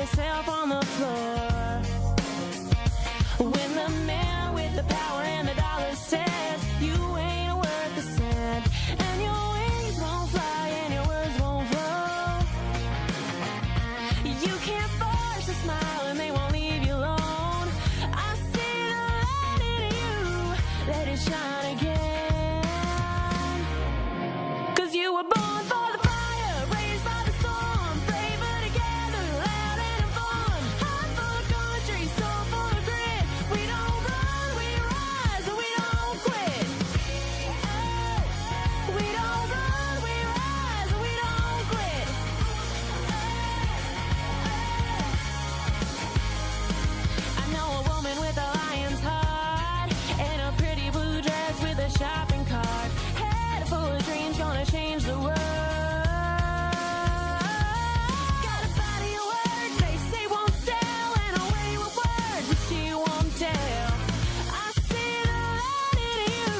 yourself on the floor. When the man with the power and the dollar says you ain't worth a cent, and your wings won't fly and your words won't flow. You can't force a smile and they won't leave you alone. I see the light in you, let it shine again. 'Cause you were born for the fire, raised by the storm, braver together, loud and informed. Heart full of country, soul full of grit. We don't run, we rise, and we don't quit. Oh, we don't run, we rise, and we don't quit. I know a woman with a lion's heart and a pretty blue dress with a shopping cart. Head full of dreams, gonna change the world. Got a body of work they say won't sell, and a way with words that she won't tell. I see the light in you,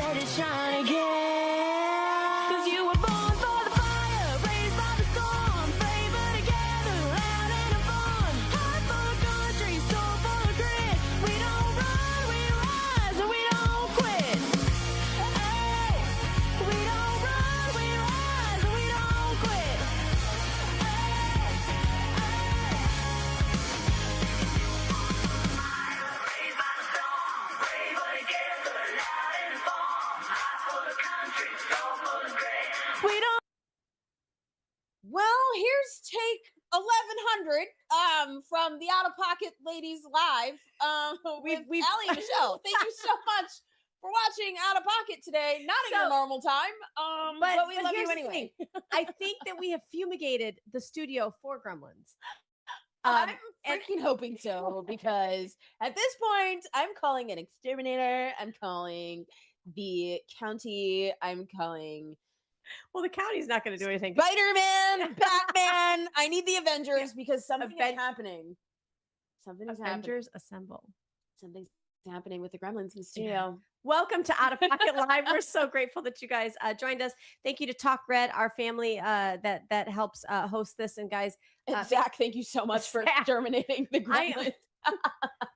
let it shine again. 'Cause you were born for the fire, raised by the storm, braver together, loud and informed. Heart full of country, soul full of grit. We don't run, we rise, and we don't quit. Oh, we don't run, we rise, and we don't quit. We don't. Well, here's take 1100 from the Out of Pocket Ladies Live with we've- Allie and Michelle. Thank you so much for watching Out of Pocket today. Not at your So- normal time, but we love here's you the anyway. thing. I think that we have fumigated the studio for gremlins. I'm and- freaking hoping so, because at this point, I'm calling an exterminator. I'm calling the county. I'm calling Well, the county's not going to do anything. Spider-Man, Batman. I need the Avengers because something is Aven- happening. Something is happening. Avengers assemble. Something's happening with the gremlins in the studio. Welcome to Out of Pocket Live. We're so grateful that you guys joined us. Thank you to Talk Red, our family that helps host this. And guys, And Zach, thank you so much for Zach, exterminating the I- gremlins.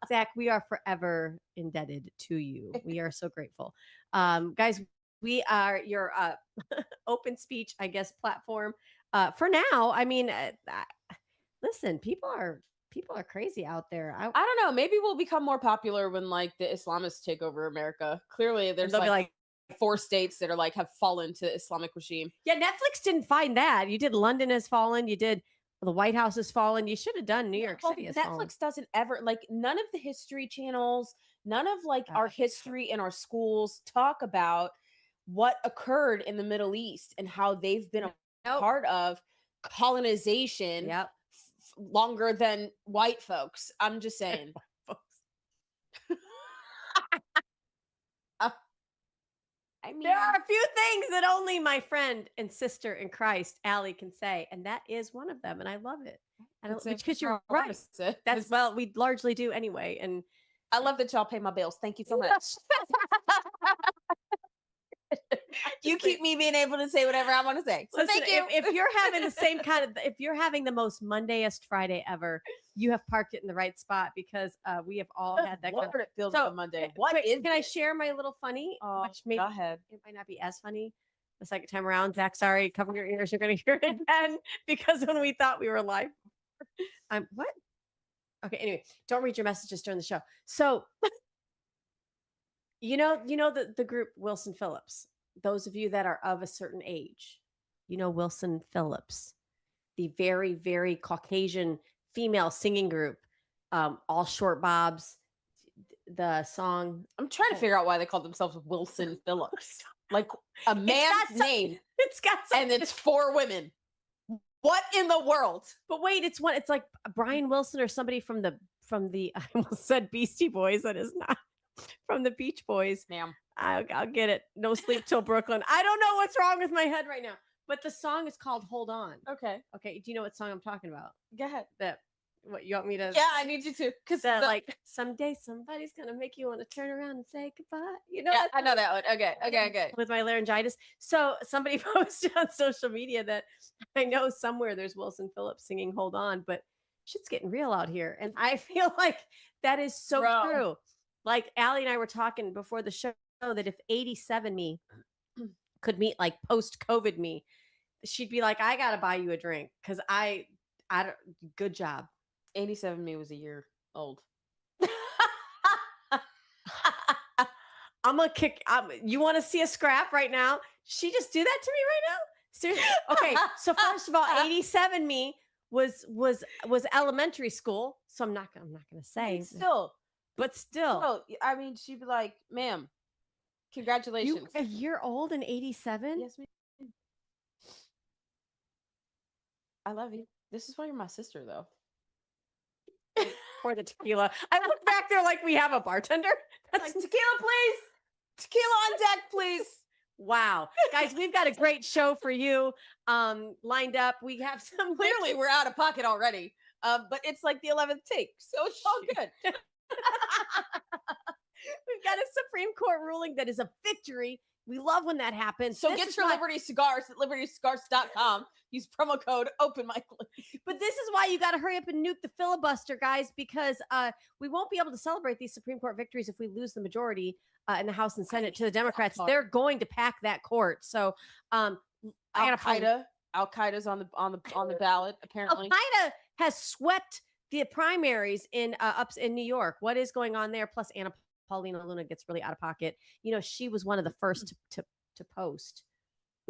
Zach, we are forever indebted to you. We are so grateful. Guys, we are your open speech, I guess, platform. For now, I mean, listen, people are crazy out there. I don't know. Maybe we'll become more popular when like the Islamists take over America. Clearly, there's they'll be like 4 states that are like have fallen to Islamic regime. Yeah, Netflix didn't find that. You did London has fallen. You did the White House has fallen. You should have done New York Well, City has Netflix fallen. doesn't ever like none of the history channels, none of like our history in our schools talk about what occurred in the Middle East and how they've been a Nope. part of colonization Yep. longer than white folks. I'm just saying. I mean, There are a few things that only my friend and sister in Christ, Allie, can say, and that is one of them, and I love it. And it's because you're right. opposite. That's well, we largely do anyway. And I love that y'all pay my bills. Thank you so much. You keep me being able to say whatever I want to say. So listen, thank you. if you're having the same kind of, if you're having the most Mondayest Friday ever, you have parked it in the right spot because we have all had that. Lord, it feels So, like a Monday. What Wait, is can I this? share my little funny? Oh, Which maybe go ahead. it might not be as funny the second time around. Zach, sorry, cover your ears. You're going to hear it again because when we thought we were live, what? Okay, anyway, don't read your messages during the show. So, you know the group Wilson Phillips. Those of you that are of a certain age, you know Wilson Phillips, the very, very Caucasian female singing group, all short bobs. The song. I'm trying to figure out why they call themselves Wilson Phillips. Like a man's name. It's got And it's 4 women. What in the world? But wait, it's like Brian Wilson or somebody from the I almost said Beastie Boys. That is not from the Beach Boys. Ma'am. I'll get it. No Sleep Till Brooklyn. I don't know what's wrong with my head right now. But the song is called Hold On. Okay. Okay. Do you know what song I'm talking about? Go ahead. What you want me to? Yeah, I need you to. Because Like someday somebody's gonna make you want to turn around and say goodbye. You know? yeah, that I know that one. Okay. with my laryngitis. So somebody posted on social media that I know somewhere there's Wilson Phillips singing Hold On, but shit's getting real out here. And I feel like that is so Bro. true. Like Allie and I were talking before the show that if 87 me could meet like post-COVID me, she'd be like, I gotta buy you a drink because I don't. Good job. 87 me was a year old. I'm gonna kick. You want to see a scrap right now? She just do that to me right now? Seriously? Okay. So first of all, 87 me was elementary school. So I'm not gonna say, But still, still, I mean, she'd be like, "Ma'am, you congratulations." a year old in 87? Yes, ma'am. I love you. This is why you're my sister, though. Pour the tequila. I look back there like we have a bartender. Like, tequila, please. Tequila on deck, please. Wow, guys, we've got a great show for you lined up. We have some Clearly, we're out of pocket already. But it's like the 11th take, so it's all good. We've got a Supreme Court ruling that is a victory. We love when that happens. So get your Liberty cigars at libertyscigars.com. Use promo code OpenMic. But this is why you got to hurry up and nuke the filibuster, guys, because we won't be able to celebrate these Supreme Court victories if we lose the majority in the House and Senate to the Democrats. They're going to pack that court. So Al-Qaeda's on the ballot, apparently. Al-Qaeda has swept the primaries in ups in New York. What is going on there? Plus Anna Paulina Luna gets really out of pocket. You know, she was one of the first to post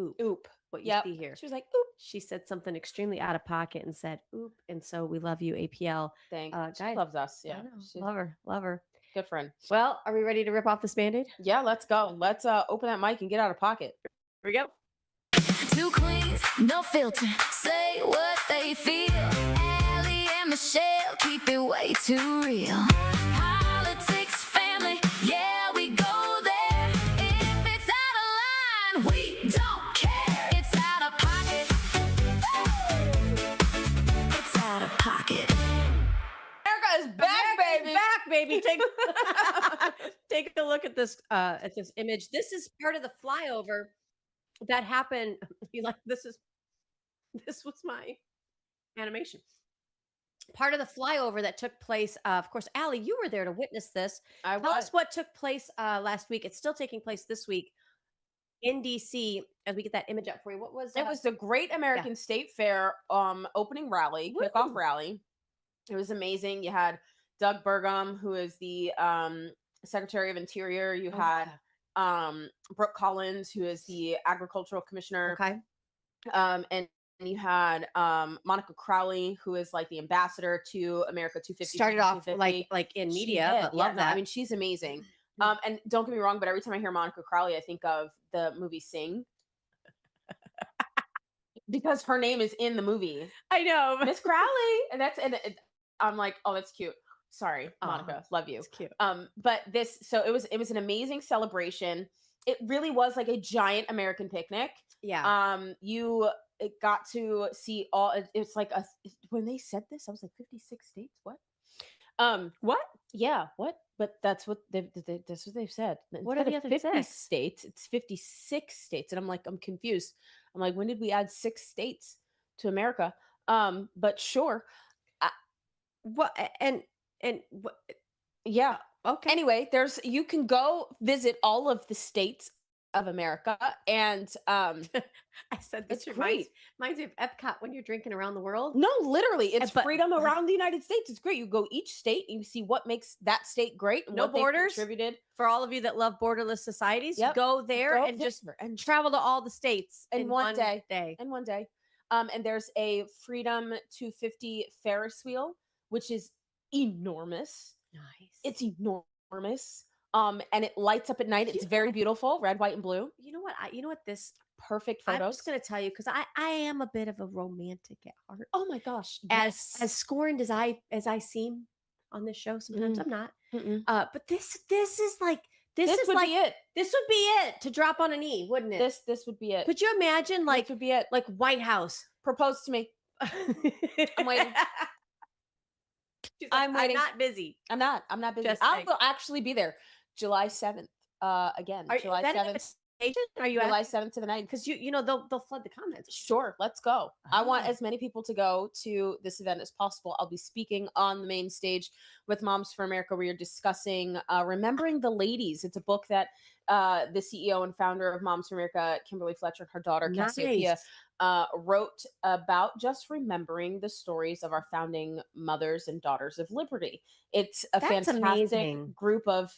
oop what you see here. She was like, oop. She said something extremely out of pocket and said oop. And so we love you, APL. Thank guys, she loves us. Yeah. Love her. Good friend. Well, are we ready to rip off this Band-Aid? Yeah, let's go. Let's open that mic and get out of pocket. Here we go. Two queens, no filter. Say what they feel. Allie and Michelle keep it way too real. Politics, family, yeah, we go there. If it's out of line, we don't care. It's out of pocket. It's out of pocket. America is back, baby. Back, baby. Take a look at this image. This is part of the flyover that happened. This was my animation. Part of the flyover that took place. Of course, Allie, you were there to witness this. Tell us what took place last week. It's still taking place this week in DC. As we get that image up for you, what was it? Was the Great American State Fair opening rally, kickoff rally. It was amazing. You had Doug Burgum, who is the Secretary of Interior. You had Brooke Collins, who is the Agricultural Commissioner. Okay. And you had Monica Crowley, who is like the ambassador to America 250. Started off like in media, but love that. I mean, she's amazing. And don't get me wrong, but every time I hear Monica Crowley, I think of the movie Sing. Because her name is in the movie. I know. Miss Crowley. And I'm like, oh, that's cute. Sorry, Monica. Love you. It's cute. But it was an amazing celebration. It really was like a giant American picnic. Yeah. You got to see it's like when they said this, I was like 56 states. What? What? Yeah, what? But that's what they've said. What are the other 50 states? It's 56 states. And I'm like, I'm confused. I'm like, when did we add 6 states to America? But sure. What and what? Yeah. Okay. Anyway, you can go visit all of the states of America, and I said this it's great. Reminds me of Epcot when you're drinking around the world. No, literally, it's freedom around the United States. It's great. You go each state and you see what makes that state great. And no what borders. Contributed for all of you that love borderless societies. Go there and just travel to all the states in one day. In one day. And there's a Freedom 250 Ferris wheel, which is enormous. Nice. It's enormous. And it lights up at night. It's very beautiful, red, white, and blue. You know what? This perfect photos. I'm just going to tell you because I am a bit of a romantic at heart. Oh my gosh! Yes. As scorned as I seem on this show, sometimes I'm not. But this is like this would be it. This would be it to drop on a knee, wouldn't it? This would be it. Could you imagine this would be it? Like White House propose to me. I'm waiting. I'm not busy. I'm not busy. I'll actually be there July 7th. Again, July 7th. Are you July 7th to the 9th. because you know they'll flood the comments. Sure, let's go. I want Ah. as many people to go to this event as possible. I'll be speaking on the main stage with Moms for America. We are discussing Remembering the Ladies. It's a book that the CEO and founder of Moms for America, Kimberly Fletcher, and her daughter, Cassiopeia, wrote about just remembering the stories of our founding mothers and daughters of liberty. It's a That's fantastic amazing. group of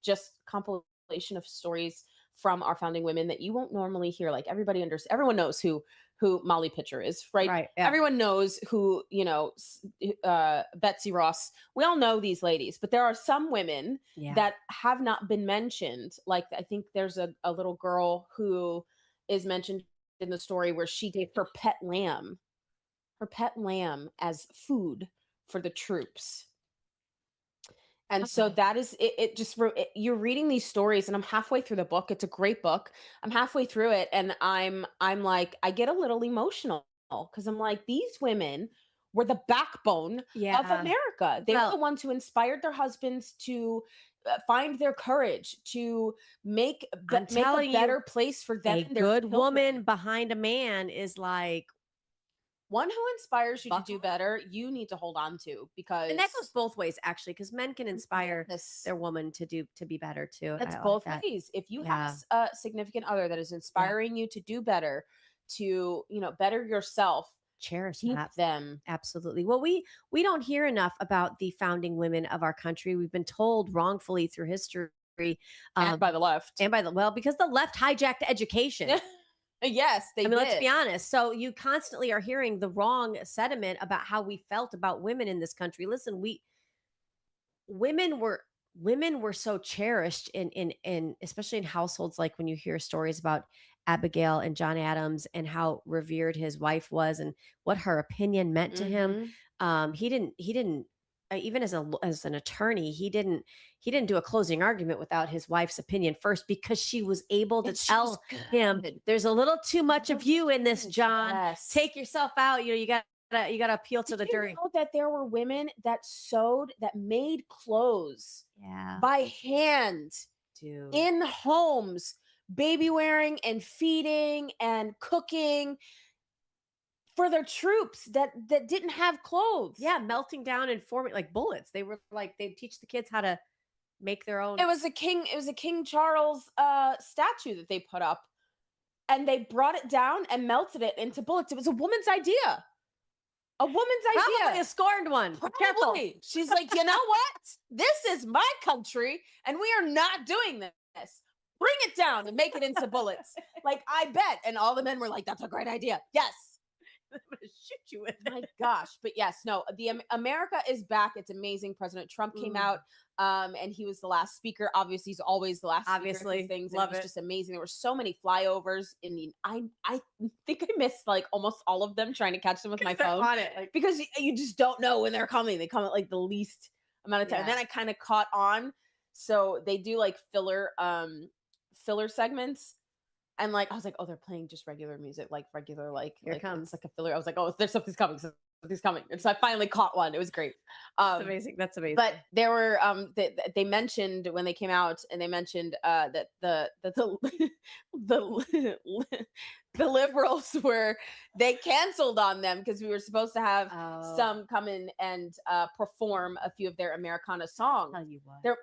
just compilation of stories from our founding women that you won't normally hear. Like everyone knows who Molly Pitcher is, right? Right. Yeah. Everyone knows who, Betsy Ross. We all know these ladies, but there are some women Yeah. that have not been mentioned. Like I think there's a little girl who is mentioned in the story where she gave her pet lamb as food for the troops. And so Okay. that is it. You're reading these stories, and I'm halfway through the book. It's a great book. I'm halfway through it, and I'm like, I get a little emotional because I'm like, these women were the backbone of Yeah. America. They were Well- the ones who inspired their husbands to find their courage to make I'm make telling a you, better place for them. A and their good children. woman behind a man is like, One who inspires you to do Buckle. better, you need to hold on to because and that goes both ways actually, because men can inspire Yes. their woman to be better too. That's I like both that. ways. If you Yeah. have a significant other that is inspiring you to do better, to better yourself, Cherish keep that. them. Absolutely. Well, we don't hear enough about the founding women of our country. We've been told wrongfully through history, And by the left. because the left hijacked education. Yes, they I mean, let's did. be honest. So you constantly are hearing the wrong sentiment about how we felt about women in this country. Listen, women were so cherished in especially in households, like when you hear stories about Abigail and John Adams and how revered his wife was and what her opinion meant to him. Mhm. He didn't even as an attorney, he didn't do a closing argument without his wife's opinion first, because she was able to And she was tell him, good. there's a little too much of you in this, Yes. John. Yes. Take yourself out. You gotta appeal to the Did you jury. know that there were women that made clothes Yeah, by hand dude. in homes, baby wearing and feeding and cooking for their troops that didn't have clothes. Yeah, melting down and forming like bullets. They were like, they'd teach the kids how to make their own. It was a King Charles statue that they put up, and they brought it down and melted it into bullets. It was a woman's idea. A woman's Probably idea. a scorned one. Be careful. Probably. She's like, you know what? This is my country, and we are not doing this. Bring it down and make it into bullets. Like, I bet. And all the men were like, that's a great idea. Yes. I'm gonna shoot you with My it. gosh. But yes, no, America is back. It's amazing. President Trump came out, and he was the last speaker. Obviously, he's always the last speaker at Obviously. these things. Love and it was it. just amazing. There were so many flyovers. I think I missed like almost all of them trying to catch them with my They're phone. on it. Like, Because you just don't know when they're coming. They come at like the least amount of time. And Yeah. then I kind of caught on. So they do like filler segments. And like I was like, oh, they're playing just regular music, like regular, like Here it like comes. it's like a filler. I was like, oh, there's something's coming. Something's coming. And so I finally caught one. It was great. that's amazing. That's amazing. But there were they mentioned when they came out, and they mentioned that the the liberals they canceled on them because we were supposed to have some come in and perform a few of their Americana songs. Tell you what. They're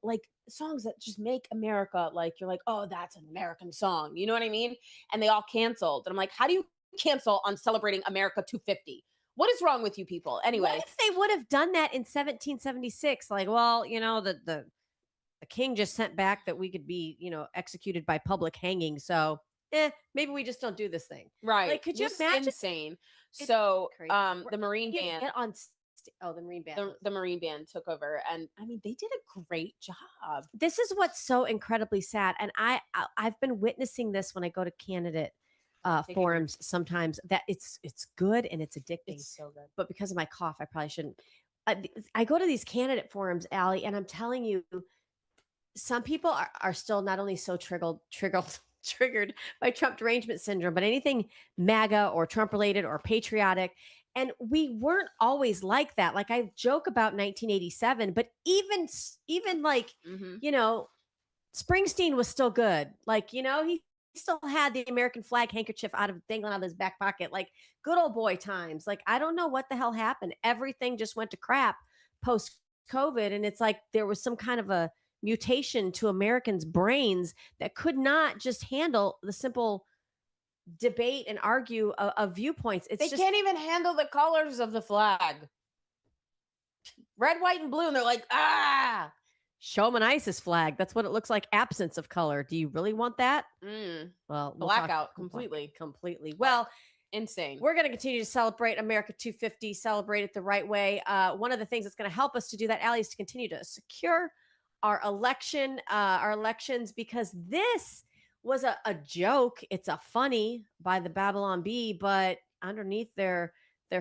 like songs that just make America, like you're like, oh, that's an American song. You know what I mean? And they all canceled. And I'm like, how do you cancel on celebrating America 250? What is wrong with you people? Anyway, What if they would have done that in 1776? Like, well, the king just sent back that we could be, executed by public hanging. So, maybe we just don't do this thing. right? Like, could you Just imagine? insane. It's So, crazy. the Marine Get- band, get on. The Marine band. the Marine band took over, and I mean, they did a great job. This is what's so incredibly sad, and I've been witnessing this when I go to candidate Taking- forums sometimes, that it's good and it's addicting. It's so good. But because of my cough, I probably shouldn't. I go to these candidate forums, Allie, and I'm telling you, some people are still not only so triggered by Trump derangement syndrome, but anything MAGA or Trump related or patriotic. And we weren't always like that. Like, I joke about 1987, but even like, Mhm. Springsteen was still good. Like, he still had the American flag handkerchief dangling out of his back pocket. Like good old boy times. Like, I don't know what the hell happened. Everything just went to crap post COVID. And it's like there was some kind of a mutation to Americans' brains that could not just handle the simple debate and argue of viewpoints. They can't even handle the colors of the flag. Red, white, and blue. And they're like, show them an ISIS flag. That's what it looks like. Absence of color. Do you really want that? Well, blackout completely. Well, insane. We're going to continue to celebrate America 250, celebrate it the right way. One of the things that's going to help us to do that, Allie, is to continue to secure our elections, because this was a joke. It's a funny by the Babylon Bee, but underneath their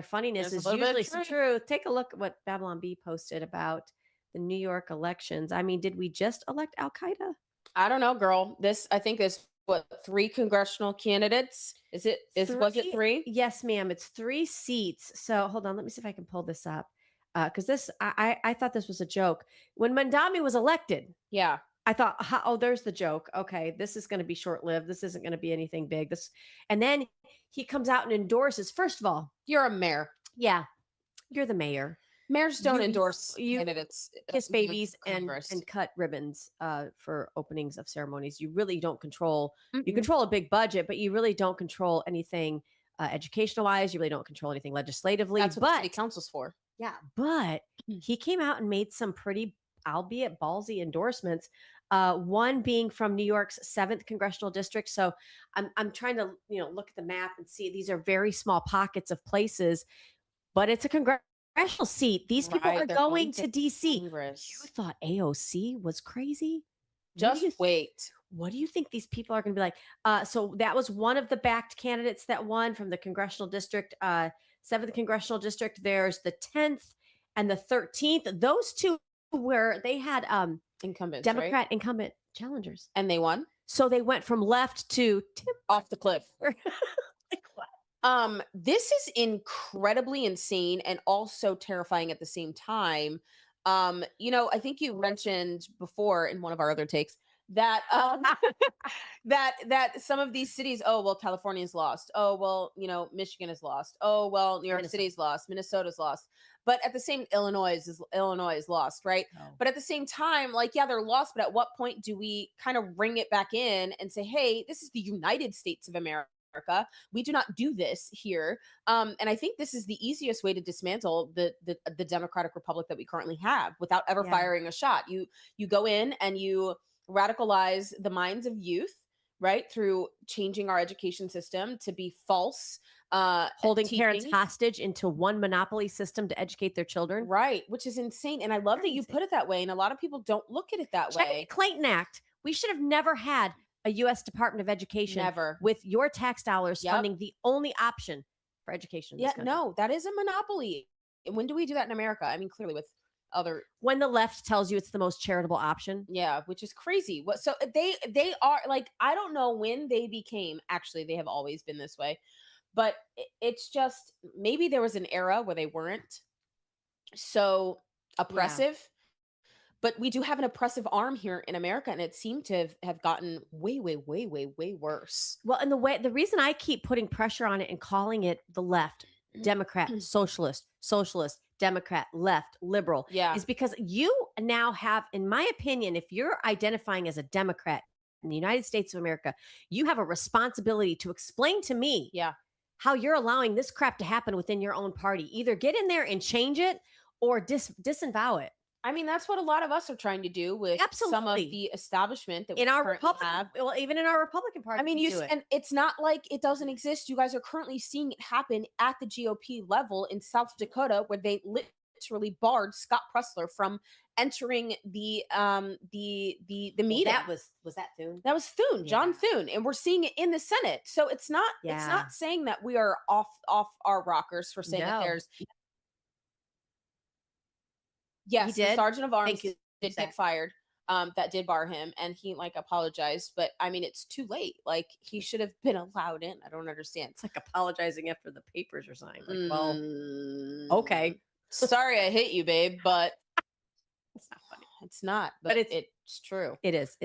funniness is usually some truth. Take a look at what Babylon Bee posted about the New York elections. I mean, did we just elect Al-Qaeda? I don't know, girl. I think is what, 3 congressional candidates? Was it 3? Yes, ma'am. It's 3 seats. So hold on, let me see if I can pull this up. Because I thought this was a joke. When Mandami was elected, yeah, I thought, oh, there's the joke. Okay, this is going to be short-lived. This isn't going to be anything big. And then he comes out and endorses. First of all, you're a mayor. Yeah, you're the mayor. Mayors don't endorse candidates, kiss babies and cut ribbons for openings of ceremonies. You really don't control. You control a big budget, but you really don't control anything educational-wise. You really don't control anything legislatively. That's what the city council's for. Yeah, but he came out and made some pretty, albeit ballsy, endorsements. One being from New York's 7th congressional district. So I'm trying to look at the map and see these are very small pockets of places, but it's a congressional seat. These people are going to DC. Congress. You thought AOC was crazy? Just wait. What do you think these people are going to be like? So that was one of the backed candidates that won from the congressional district, 7th congressional district. There's the 10th and the 13th. Those two where they had incumbents, Democrat incumbent challengers, and they won. So they went from left to off the cliff. Like what? This is incredibly insane and also terrifying at the same time. I think you mentioned before in one of our other takes that that some of these cities, oh well, California's lost, oh well, Michigan is lost, oh well, New York City's lost, Minnesota's lost, but at the same Illinois is lost, right? But at the same time, like, yeah, they're lost, but at what point do we kind of bring it back in and say, hey, this is the United States of America, we do not do this here. And I think this is the easiest way to dismantle the Democratic Republic that we currently have without ever firing a shot. You go in and you radicalize the minds of youth, right, through changing our education system to be false, holding parents hostage into one monopoly system to educate their children, right, which is insane. And I love that you put it that way, and a lot of people don't look at it that way. Clayton Act, we should have never had a U.S. Department of Education with your tax dollars funding the only option for education in this country. No, that is a monopoly. When do we do that in America? I mean, clearly with when the left tells you it's the most charitable option. Yeah, which is crazy. So they are like, I don't know when they became, actually they have always been this way, but it's just, maybe there was an era where they weren't so oppressive, but we do have an oppressive arm here in America, and it seemed to have gotten way, way, way, way, way worse. Well, and the reason I keep putting pressure on it and calling it the left, Democrat, socialist, Democrat, left, liberal, is because you now have, in my opinion, if you're identifying as a Democrat in the United States of America, you have a responsibility to explain to me how you're allowing this crap to happen within your own party. Either get in there and change it or disavow it. I mean, that's what a lot of us are trying to do with some of the establishment that in we our Republican have. Well, even in our Republican Party. I mean, and it's not like it doesn't exist. You guys are currently seeing it happen at the GOP level in South Dakota, where they literally barred Scott Pressler from entering the meeting. Was that Thune? That was Thune, John Thune, and we're seeing it in the Senate. So it's not saying that we are off our rockers for saying that there's. Yes, the Sergeant of Arms did get fired. That did bar him, and he apologized. But I mean, it's too late. Like, he should have been allowed in. I don't understand. It's like apologizing after the papers are signed. Like, well, okay, sorry, I hate you, babe, but it's not funny. It's not. But it's true. It is.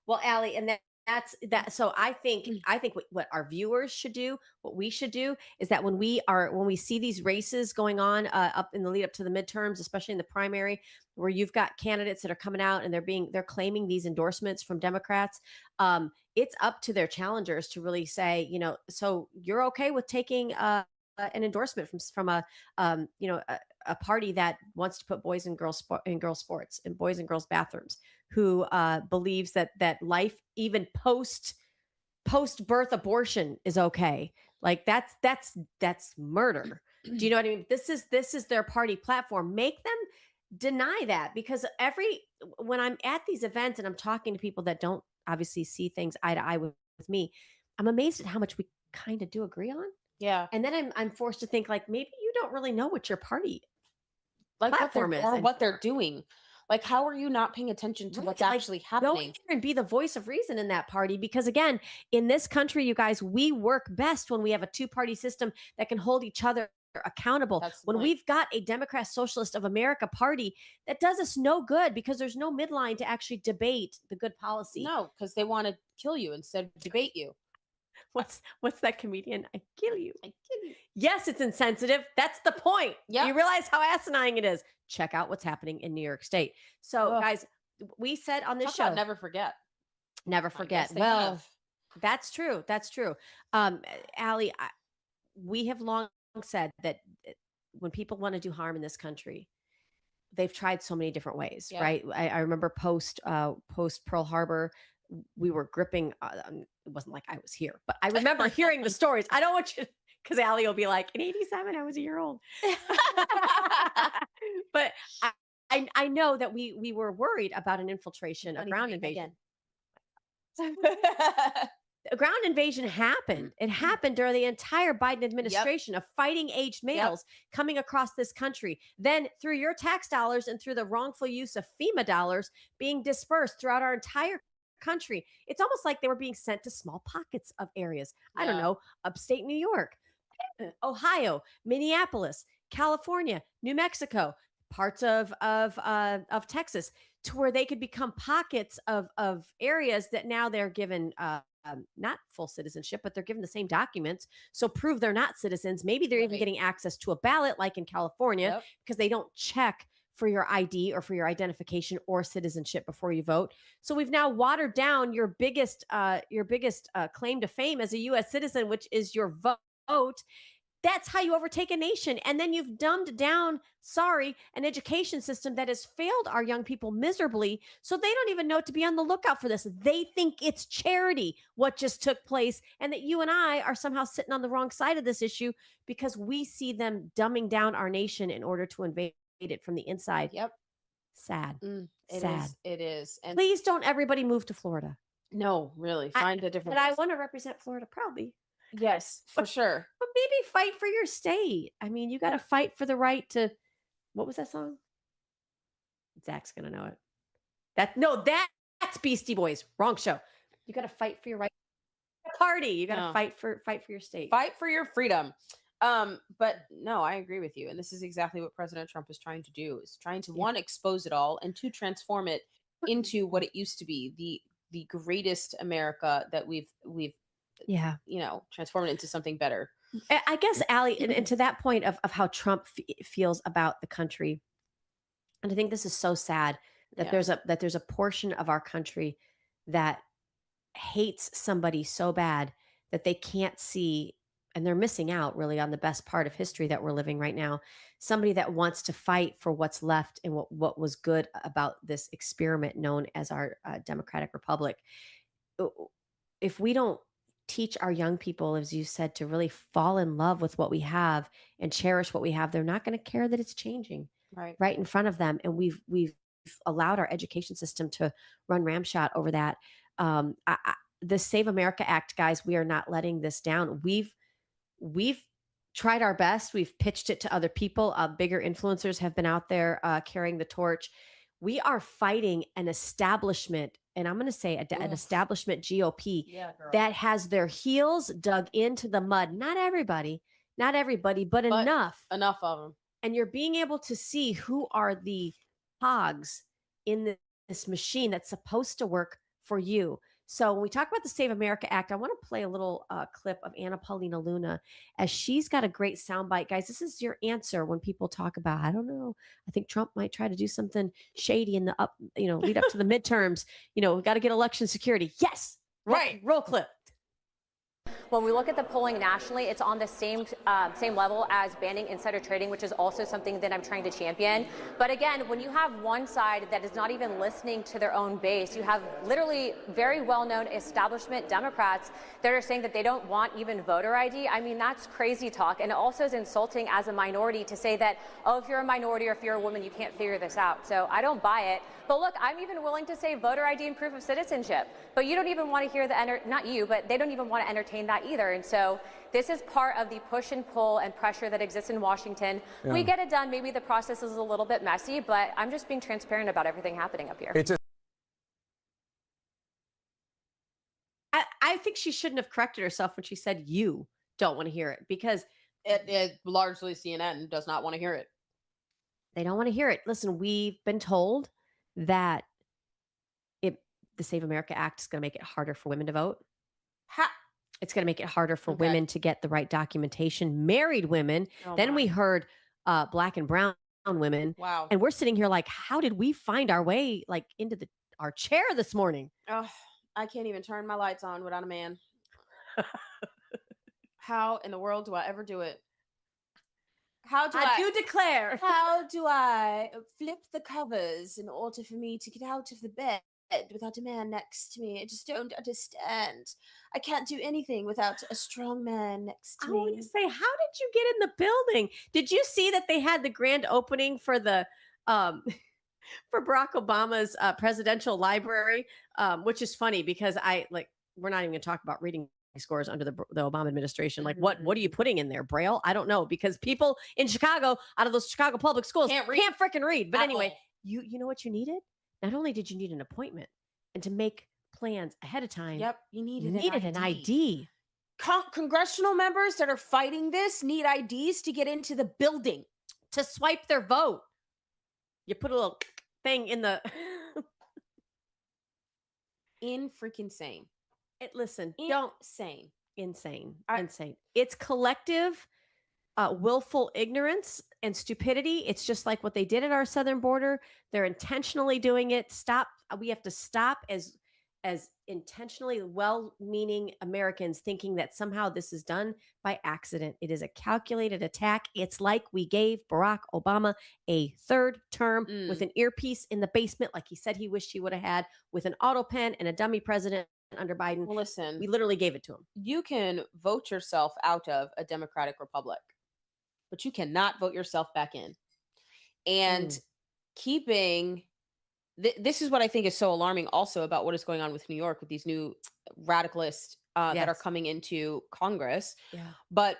Well, Allie, and that's that. So I think what our viewers should do, what we should do, is that when we see these races going on up in the lead up to the midterms, especially in the primary, where you've got candidates that are coming out and they're claiming these endorsements from Democrats. It's up to their challengers to really say, so you're okay with taking an endorsement from a party that wants to put boys and girls in girls sports and boys and girls bathrooms, who believes that life, even post birth abortion, is okay. Like that's murder. Do you know what I mean? This is their party platform. Make them deny that, because when I'm at these events and I'm talking to people that don't obviously see things eye to eye with me, I'm amazed at how much we kind of do agree on. Yeah. And then I'm forced to think, like, maybe you don't really know what your party Like platform is, and what they're doing. Like, how are you not paying attention to right, what's like, actually go in happening? there and be the voice of reason in that party. Because again, in this country, you guys, we work best when we have a two-party system that can hold each other accountable. That's the When point. we've got a Democrat Socialist of America party, that does us no good, because there's no midline to actually debate the good policy. No, because they want to kill you instead of debate you. What's that comedian? I kill you. I kill you. Yes, it's insensitive. That's the point. Yep. You realize how asinine it is. Check out what's happening in New York State. So, Ugh. guys, we said on this Talk show, about never forget. never I guess forget. they Well, have. that's true. That's true. Allie, we have long said that when people want to do harm in this country, they've tried so many different ways, Yeah. right? I remember post Pearl Harbor, we were gripping. It wasn't like I was here, but I remember hearing the stories. I don't want you, because Allie will be like, in '87, I was a year old. But I know that we were worried about an infiltration, a ground invasion. A ground invasion happened. It happened during the entire Biden administration, of fighting aged males coming across this country. Then through your tax dollars and through the wrongful use of FEMA dollars being dispersed throughout our entire country. It's almost like they were being sent to small pockets of areas. I don't Yeah. know, upstate New York, Ohio, Minneapolis, California, New Mexico, parts of Texas, to where they could become pockets of areas that now they're given not full citizenship, but they're given the same documents. So prove they're not citizens. Maybe they're even Right. getting access to a ballot, like in California, Yep. because they don't check for your ID or for your identification or citizenship before you vote. So we've now watered down your biggest claim to fame as a U.S. citizen, which is your vote. That's how you overtake a nation. And then you've dumbed down, an education system that has failed our young people miserably. So they don't even know to be on the lookout for this. They think it's charity what just took place, and that you and I are somehow sitting on the wrong side of this issue, because we see them dumbing down our nation in order to invade it from the inside. Yep. Sad. It Sad. is. It is. And Please don't everybody move to Florida. no, really, find a different. But I want to represent Florida proudly. Yes, for sure. But maybe fight for your state. I mean, you got to fight for the right to. What was that song? Zach's gonna know it. That's Beastie Boys. Wrong show. You got to fight for your right. Party. You got to No. fight for your state. Fight for your freedom. But no, I agree with you, and this is exactly what President Trump is trying to do: is trying to one, expose it all, and two, transform it into what it used to be, the greatest America that we've Yeah. transformed it into something better. I guess, Allie, and to that point of how Trump feels about the country, and I think this is so sad that Yeah. there's a portion of our country that hates somebody so bad that they can't see, and they're missing out really on the best part of history that we're living right now. Somebody that wants to fight for what's left and what was good about this experiment known as our democratic republic. If we don't teach our young people, as you said, to really fall in love with what we have and cherish what we have, they're not going to care that it's changing Right. in front of them. And we've allowed our education system to run ramshot over that. The Save America Act, guys, we are not letting this down. We've tried our best. We've pitched it to other people. Bigger influencers have been out there carrying the torch. We are fighting an establishment, and I'm going to say an establishment GOP Yeah, girl. that has their heels dug into the mud. Not everybody, but enough. Enough of them. And you're being able to see who are the hogs in this machine that's supposed to work for you. So when we talk about the Save America Act, I want to play a little clip of Anna Paulina Luna as she's got a great soundbite. Guys, this is your answer when people talk about, I don't know, I think Trump might try to do something shady in the lead up to the midterms. We got to get election security. Yes. Right. Roll clip. When we look at the polling nationally, it's on the same level as banning insider trading, which is also something that I'm trying to champion. But again, when you have one side that is not even listening to their own base, you have literally very well-known establishment Democrats that are saying that they don't want even voter ID. I mean, that's crazy talk. And it also is insulting as a minority to say that, oh, if you're a minority or if you're a woman, you can't figure this out. So I don't buy it. But look, I'm even willing to say voter ID and proof of citizenship. But you don't even want to hear not you, but they don't even want to entertain that either. And so this is part of the push and pull and pressure that exists in Washington. Yeah. We get it done. Maybe the process is a little bit messy, but I'm just being transparent about everything happening up here. I think she shouldn't have corrected herself when she said you don't want to hear it, because it largely CNN does not want to hear it. They don't want to hear it. Listen, we've been told that the Save America Act is going to make it harder for women to vote. It's going to make it harder for women to get the right documentation. Married women. Then we heard Black and brown women. Wow. And we're sitting here like, how did we find our way into our chair this morning? Oh, I can't even turn my lights on without a man. How in the world do I ever do it? How do I do declare. How do I flip the covers in order for me to get out of the bed without a man next to me? I just don't understand. I can't do anything without a strong man next to me. I want to say, how did you get in the building? Did you see that they had the grand opening for the for Barack Obama's presidential library, which is funny because we're not even going to talk about reading scores under the Obama administration. Like, what are you putting in there, Braille? I don't know, because people in Chicago, out of those Chicago public schools, can't freaking read. But anyway, you know what you needed? Not only did you need an appointment and to make plans ahead of time. Yep, you needed an ID. Congressional members that are fighting this need IDs to get into the building, to swipe their vote. You put a little thing in the insane. Insane. It's collective willful ignorance and stupidity. It's just like what they did at our southern border. They're intentionally doing it. We have to stop as intentionally well-meaning Americans thinking that somehow this is done by accident. It is a calculated attack. It's like we gave Barack Obama a third term with an earpiece in the basement, like he said he wished he would have had, with an auto pen and a dummy president under Biden. Well, listen, we literally gave it to him. You can vote yourself out of a democratic republic, but you cannot vote yourself back in. And keeping this is what I think is so alarming also about what is going on with New York with these new radicalists that are coming into Congress. Yeah. But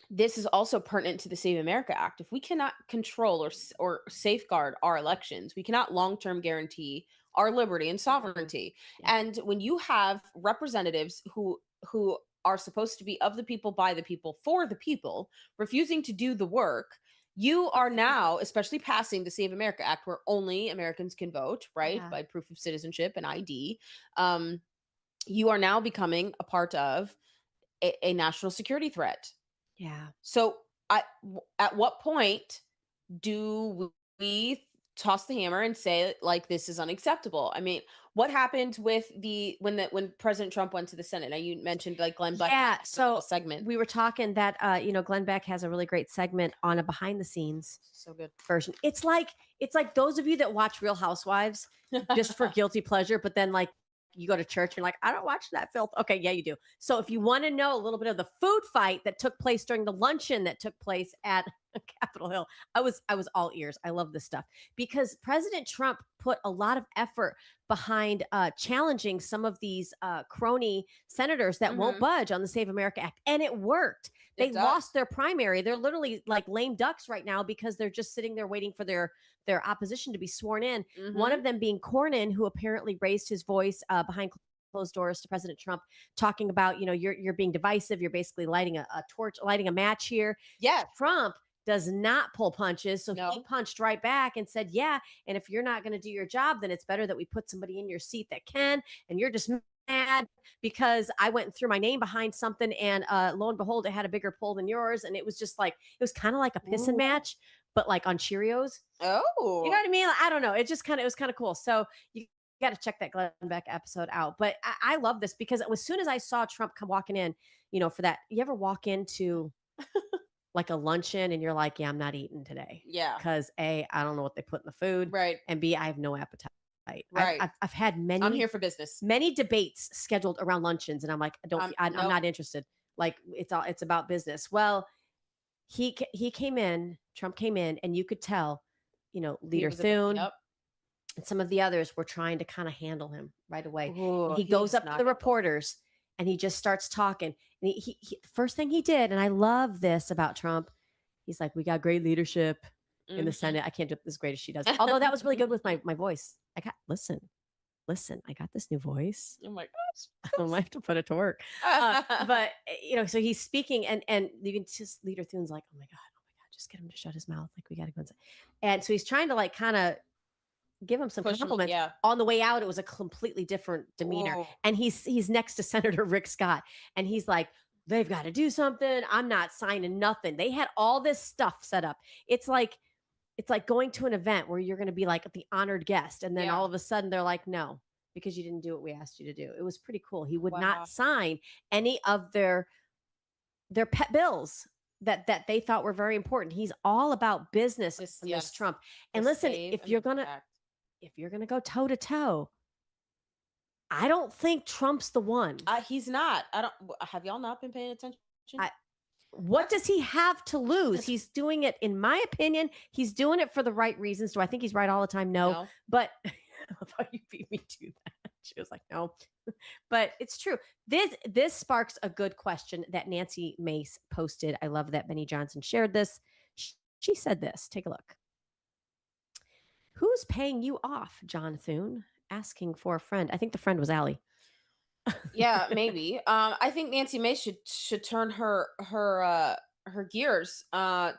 this is also pertinent to the Save America Act. If we cannot control or safeguard our elections, we cannot long-term guarantee our liberty and sovereignty. Yeah. And when you have representatives who are supposed to be of the people, by the people, for the people, refusing to do the work, you are now, especially passing the Save America Act, where only Americans can vote, right? Yeah. By proof of citizenship and ID. You are now becoming a part of a national security threat. Yeah. So at what point do we toss the hammer and say, like, this is unacceptable? I mean, what happened with when President Trump went to the Senate? Now, you mentioned like Glenn Beck. Yeah, so segment. We were talking that Glenn Beck has a really great segment on a behind the scenes version. It's like those of you that watch Real Housewives just for guilty pleasure, but then like you go to church and you're like, I don't watch that filth. Okay, yeah, you do. So if you want to know a little bit of the food fight that took place during the luncheon that took place at Capitol Hill, I was all ears. I love this stuff because President Trump put a lot of effort behind challenging some of these crony senators that won't budge on the Save America Act, and it worked. They lost their primary. They're literally like lame ducks right now because they're just sitting there waiting for their opposition to be sworn in. One of them being Cornyn, who apparently raised his voice behind closed doors to President Trump, talking about, you're being divisive. You're basically lighting a torch, lighting a match here. Yeah. Trump does not pull punches. So he No. punched right back and said, yeah. And if you're not going to do your job, then it's better that we put somebody in your seat that can. And you're just mad because I went and threw my name behind something. And lo and behold, it had a bigger pull than yours. And it was just like, it was kind of like a pissing Ooh. match, but like on Cheerios. Oh. You know what I mean? Like, I don't know. It was kind of cool. So you got to check that Glenn Beck episode out. But I love this because as soon as I saw Trump come walking in, for that, you ever walk into like a luncheon and you're like, yeah, I'm not eating today. Yeah. Because A, I don't know what they put in the food. Right. And B, I have no appetite. Right. I've had I'm here for business. many debates scheduled around luncheons. And I'm like, I'm nope. not interested. Like it's about business. Well, he came in, Trump came in, and you could tell, Leader Thune and some of the others were trying to kind of handle him right away. Ooh, and he goes up to the reporters and he just starts talking. And he first thing he did, and I love this about Trump, he's like, we got great leadership in the Senate. I can't do it as great as she does. Although that was really good with my voice. Listen, I got this new voice. Oh my gosh. I might have to put it to work. But so he's speaking and you can just Leader Thune's like, oh my God, just get him to shut his mouth. Like we got to go inside. And so he's trying to like kind of give him some compliments. Yeah. On the way out, it was a completely different demeanor. Whoa. And he's next to Senator Rick Scott. And he's like, they've got to do something. I'm not signing nothing. They had all this stuff set up. It's like going to an event where you're going to be like the honored guest. And then all of a sudden they're like, no, because you didn't do what we asked you to do. It was pretty cool. He would not sign any of their pet bills that they thought were very important. He's all about business, this Trump. And listen, if you're going to go toe to toe, I don't think Trump's the one. He's not. Have y'all not been paying attention? What does he have to lose? He's doing it, in my opinion, he's doing it for the right reasons. Do I think he's right all the time? No. But I thought you beat me to that. She was like, no. But it's true. This sparks a good question that Nancy Mace posted. I love that Benny Johnson shared this. She said this. Take a look. Who's paying you off, John Thune? Asking for a friend. I think the friend was Allie. Yeah, maybe. I think Nancy Mace should turn her gears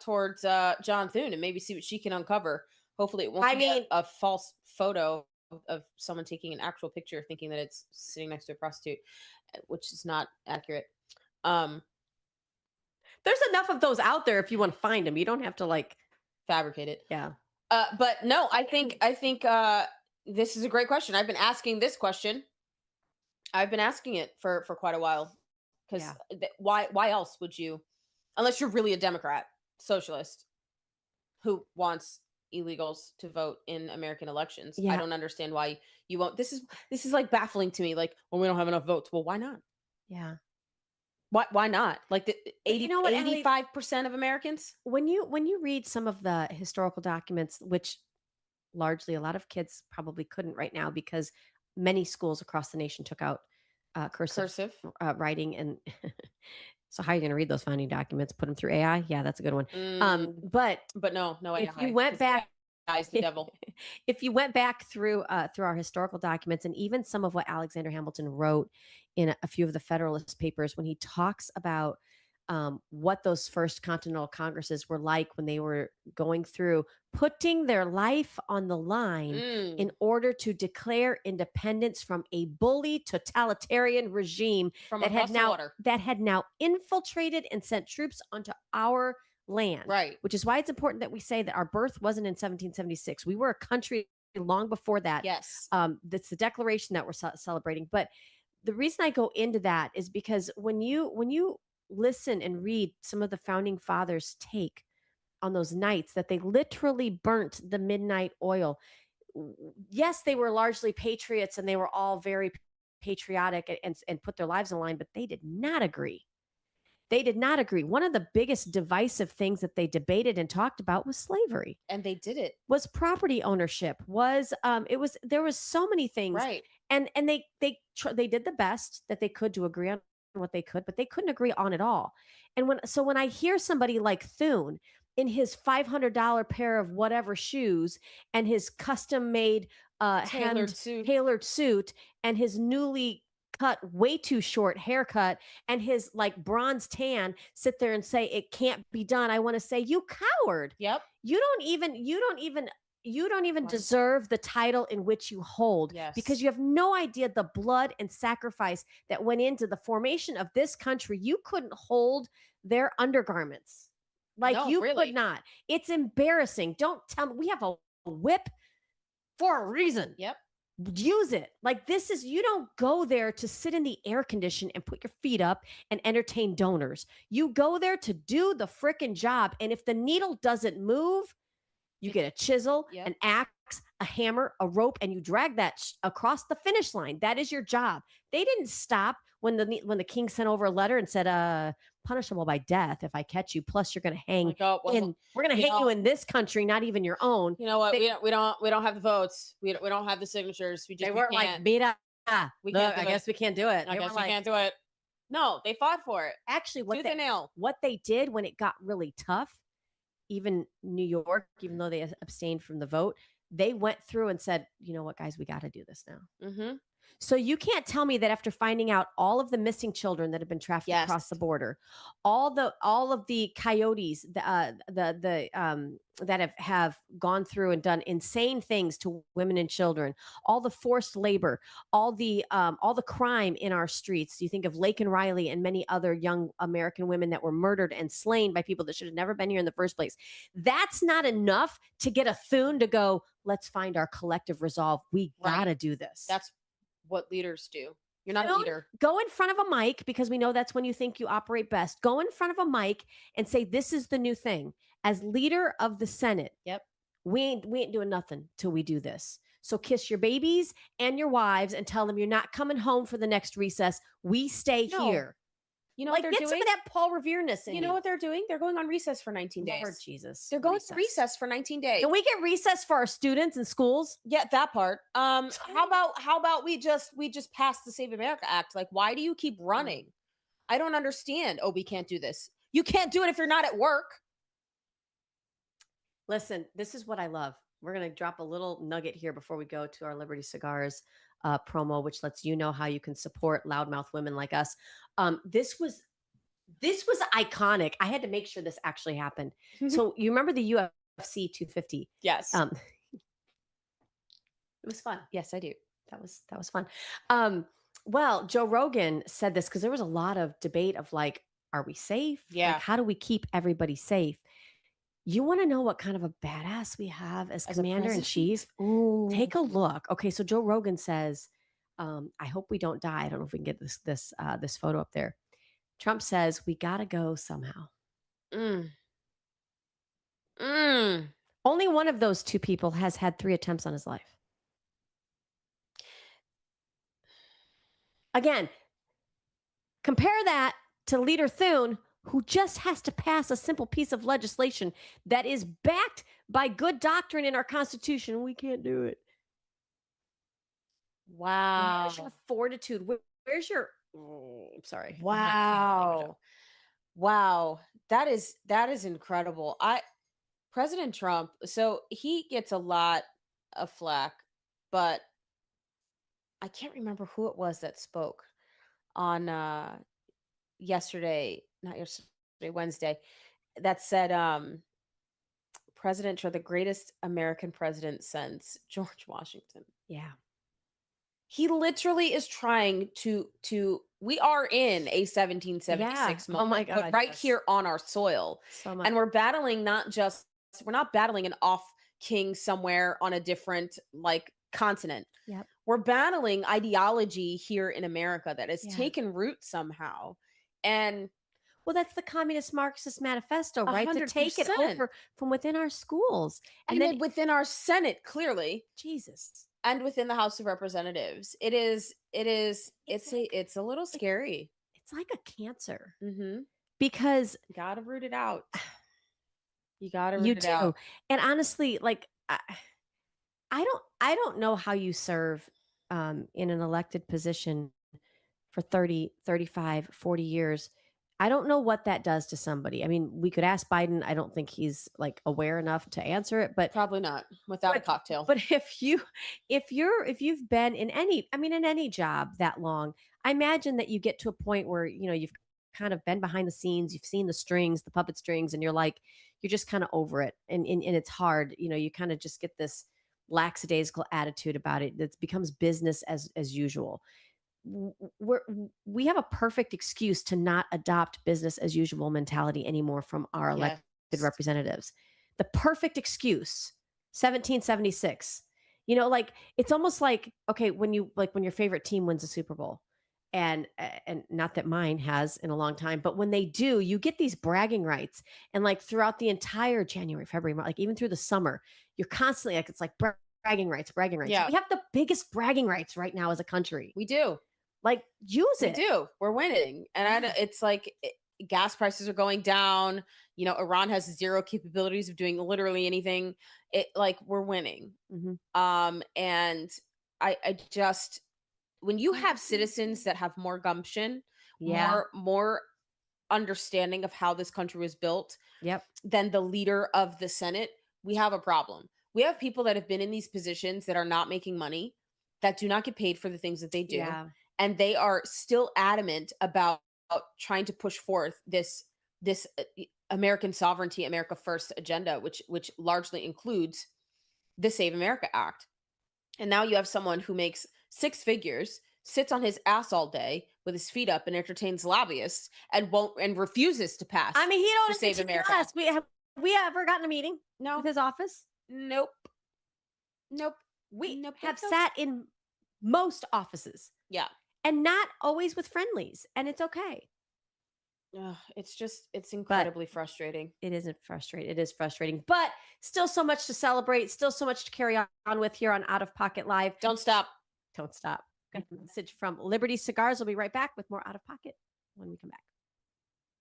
towards John Thune and maybe see what she can uncover. Hopefully, it won't be a false photo of someone taking an actual picture, thinking that it's sitting next to a prostitute, which is not accurate. There's enough of those out there if you want to find them. You don't have to like fabricate it. Yeah. But no, I think this is a great question. I've been asking this question. I've been asking it for quite a while, because why else would you, unless you're really a Democrat socialist who wants illegals to vote in American elections? Yeah. I don't understand why you won't. This is like baffling to me. Like, well, we don't have enough votes. Well, why not? Yeah. Why not? Like the 85% of Americans. When you read some of the historical documents, which largely a lot of kids probably couldn't right now because many schools across the nation took out cursive writing. And so how are you going to read those founding documents? Put them through AI? Yeah, that's a good one. But no, if you went back, guy's the devil. If you went back through our historical documents and even some of what Alexander Hamilton wrote in a few of the Federalist Papers, when he talks about what those first Continental Congresses were like when they were going through putting their life on the line in order to declare independence from a bully totalitarian regime that had now infiltrated and sent troops onto our land. Right. Which is why it's important that we say that our birth wasn't in 1776. We were a country long before that. Yes. That's the Declaration that we're celebrating. But the reason I go into that is because when you listen and read some of the founding fathers' take on those nights that they literally burnt the midnight oil. Yes, they were largely patriots and they were all very patriotic and put their lives on the line, but they did not agree. They did not agree. One of the biggest divisive things that they debated and talked about was slavery. And they did it. Was property ownership. There was so many things. Right. And they did the best that they could to agree on what they could, but they couldn't agree on it all. And when I hear somebody like Thune in his $500 pair of whatever shoes and his custom made tailored suit and his newly cut way too short haircut and his like bronze tan sit there and say it can't be done. I want to say, you coward. Yep. You don't even Right. deserve the title in which you hold, because Yes. you have no idea the blood and sacrifice that went into the formation of this country. You couldn't hold their undergarments. Like, No, you really. could not. It's embarrassing. Don't tell me we have a whip for a reason. Yep. Use it. Like, this is, you don't go there to sit in the air condition and put your feet up and entertain donors. You go there to do the freaking job. And if the needle doesn't move, you get a chisel, Yep. an axe, a hammer, a rope, and you drag that across the finish line. That is your job. They didn't stop when the king sent over a letter and said, punishable by death if I catch you. Plus, you're going to hang Like, oh, well, in. We're going to you hang you know- in this country, not even your own. You know what? They- we don't have the votes. We don't have the signatures. We just They weren't like, can't. mira, We look, can't do I it. guess we can't do it. I They guess were we like, can't do it. No, they fought for it. actually, Tooth and nail. what they did when it got really tough, even New York, even though they abstained from the vote, they went through and said, you know what, guys, we got to do this now. Mm-hmm. So you can't tell me that after finding out all of the missing children that have been trafficked across the border, all of the coyotes, that have gone through and done insane things to women and children, all the forced labor, all the crime in our streets. You think of Lake and Riley and many other young American women that were murdered and slain by people that should have never been here in the first place. That's not enough to get a Thune to go, let's find our collective resolve. We gotta do this. That's what leaders do. You're not a Don't leader. Go in front of a mic, because we know that's when you think you operate best. Go in front of a mic and say, this is the new thing. As leader of the Senate, Yep. we ain't doing nothing till we do this. So kiss your babies and your wives and tell them you're not coming home for the next recess. We stay No. here. You know Like, what get they're some doing? of that Paul Revere-ness in You know what they're doing? They're going on recess for 19 days. Lord Jesus. They're going to recess for 19 days. Can we get recess for our students in schools? Yeah, that part. How about we just pass the Save America Act? Like, why do you keep running? I don't understand. Oh, we can't do this. You can't do it if you're not at work. Listen, this is what I love. We're going to drop a little nugget here before we go to our Liberty Cigars promo, which lets you know how you can support loudmouth women like us. This was iconic. I had to make sure this actually happened. So you remember the UFC 250? Yes. It was fun. Yes, I do. That was fun. Well, Joe Rogan said this because there was a lot of debate of like, are we safe? Yeah. Like, how do we keep everybody safe? You want to know what kind of a badass we have as As a commander in chief? Ooh. Take a look. Okay, so Joe Rogan says, I hope we don't die. I don't know if we can get this photo up there. Trump says, we got to go somehow. Only one of those two people has had 3 attempts on his life. Again, compare that to Leader Thune, who just has to pass a simple piece of legislation that is backed by good doctrine in our Constitution. We can't do it. Wow. Where's your fortitude? Where's your... I'm sorry. Wow. Wow. That is incredible. President Trump, so he gets a lot of flack, but I can't remember who it was that spoke on not yesterday, Wednesday, that said President Trump, the greatest American president since George Washington. Yeah. He literally is trying to we are in a 1776 Yeah. moment, Oh my but God, right yes. here on our soil. So much. And we're battling we're not battling an off king somewhere on a different like continent. Yep. We're battling ideology here in America that has Yeah. taken root somehow. And Well, that's the Communist Marxist Manifesto, right? To take it 100%. over from within our schools. and then within our Senate, clearly, Jesus. and within the House of Representatives. It's a little scary. It's like a cancer Mm-hmm. because You gotta root it out. You gotta root you it do. out. And honestly, like I don't know how you serve in an elected position for 30, 35, 40 years I don't know what that does to somebody. I mean, we could ask Biden. I don't think he's like aware enough to answer it, Probably not without a but cocktail. but if you've been in any, I mean, in any job that long, I imagine that you get to a point where, you've kind of been behind the scenes, you've seen the strings, the puppet strings, and you're like, you're just kind of over it. And it's hard. You kind of just get this lackadaisical attitude about it that becomes business as usual. We have a perfect excuse to not adopt business as usual mentality anymore from our elected Yes. representatives. The perfect excuse, 1776. Like it's almost like, okay, when your favorite team wins a Super Bowl, and not that mine has in a long time, but when they do, you get these bragging rights, and like throughout the entire January, February, like even through the summer, you're constantly like, it's like bragging rights, bragging rights. Yeah. We have the biggest bragging rights right now as a country. We do. Like, use We it. do. We're winning. And it's like gas prices are going down. Iran has zero capabilities of doing literally anything. We're winning. And I just, when you have citizens that have more gumption, Yeah. more understanding of how this country was built Yep. than the leader of the Senate, we have a problem. We have people that have been in these positions that are not making money, that do not get paid for the things that they do. Yeah. And they are still adamant about trying to push forth this American sovereignty, America first agenda, which largely includes the Save America Act. And now you have someone who makes six figures, sits on his ass all day with his feet up and entertains lobbyists and refuses to pass. I mean, he don't the Save entertain America us. We ever gotten a meeting No. with his office? Nope. We Nope, have nope. sat in most offices, Yeah. and not always with friendlies, and it's okay. It's incredibly frustrating. It isn't frustrating. It is frustrating, but still so much to celebrate, still so much to carry on with here on Out of Pocket Live. Don't stop. Don't stop. Got a message from Liberty Cigars. We'll be right back with more Out of Pocket when we come back.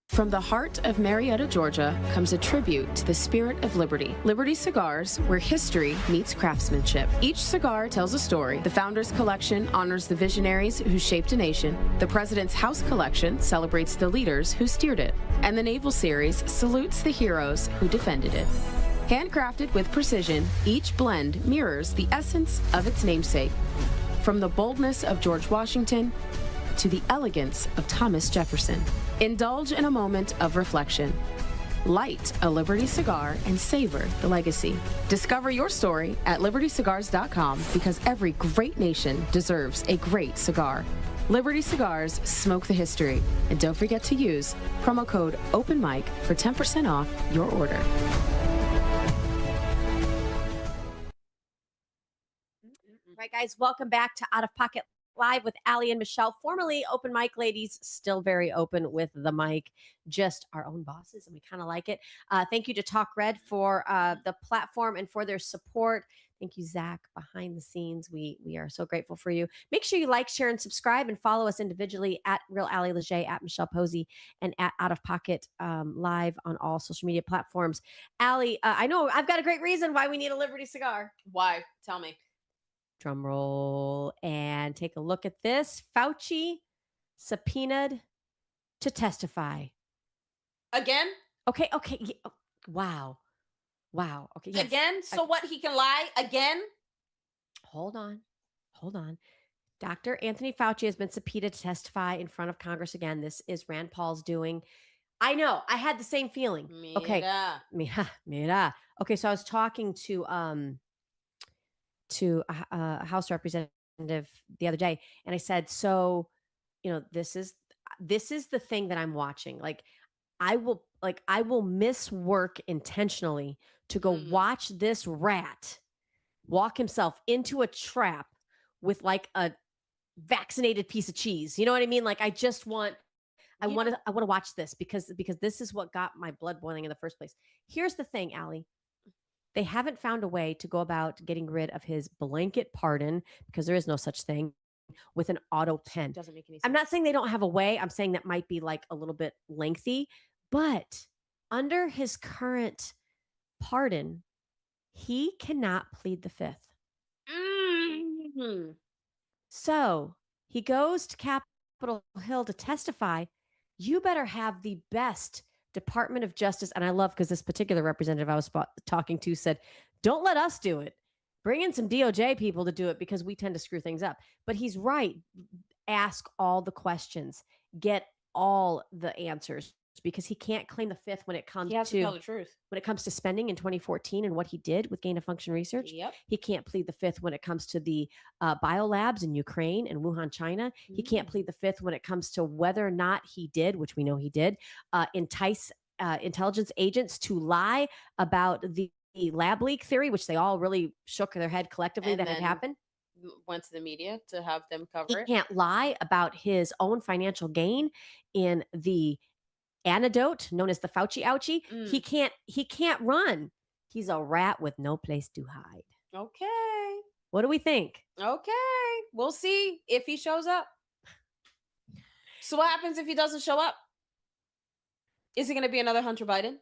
From the heart of Marietta, Georgia, comes a tribute to the spirit of liberty. Liberty Cigars, where history meets craftsmanship. Each cigar tells a story. The Founders Collection honors the visionaries who shaped a nation. The President's House Collection celebrates the leaders who steered it. And the Naval Series salutes the heroes who defended it. Handcrafted with precision, each blend mirrors the essence of its namesake. From the boldness of George Washington to the elegance of Thomas Jefferson. Indulge in a moment of reflection. Light a Liberty cigar and savor the legacy. Discover your story at libertycigars.com, because every great nation deserves a great cigar. Liberty Cigars, smoke the history. And don't forget to use promo code OpenMic for 10% off your order. Right, guys, welcome back to Out of Pocket Live with Allie and Michelle, formerly Open Mic ladies, still very open with the mic, just our own bosses, and we kind of like it. Thank you to Talk Red for the platform and for their support. Thank you, Zach, behind the scenes. We are so grateful for you. Make sure you like, share, and subscribe, and follow us individually at Real Allie Leger, at Michelle Posey, and at Out of Pocket Live on all social media platforms. Allie, I know I've got a great reason why we need a Liberty cigar. Why? Tell me. Drum roll, and take a look at this. Fauci subpoenaed to testify. Again? Okay. Wow. Okay. Yes. Again? So what? He can lie again? Hold on. Dr. Anthony Fauci has been subpoenaed to testify in front of Congress again. This is Rand Paul's doing. I know. I had the same feeling. Okay. Mira. Okay. So I was talking to a House representative the other day, and I said, so, this is the thing that I'm watching. Like, I will miss work intentionally to go watch this rat walk himself into a trap with like a vaccinated piece of cheese. You know what I mean? Like, I want to watch this because this is what got my blood boiling in the first place. Here's the thing, Allie. They haven't found a way to go about getting rid of his blanket pardon, because there is no such thing, with an auto pen. Doesn't make any sense. I'm not saying they don't have a way. I'm saying that might be like a little bit lengthy, but under his current pardon, he cannot plead the fifth. So he goes to Capitol Hill to testify, you better have the best Department of Justice. And I love because this particular representative I was talking to said, don't let us do it. Bring in some DOJ people to do it because we tend to screw things up. But he's right. Ask all the questions, get all the answers, because he can't claim the fifth when it comes He has to tell the to truth. spending in 2014 and what he did with gain of function research. Yep. He can't plead the fifth when it comes to the biolabs in Ukraine and Wuhan, China. He can't plead the fifth when it comes to whether or not he did, which we know he did, entice intelligence agents to lie about the lab leak theory, which they all really shook their head collectively And that had then happened. Went to the media to have them cover He it. can't lie about his own financial gain in the antidote known as the Fauci ouchie. He can't run. He's a rat with no place to hide. Okay. What do we think? Okay. We'll see if he shows up. So what happens if he doesn't show up? Is it going to be another Hunter Biden?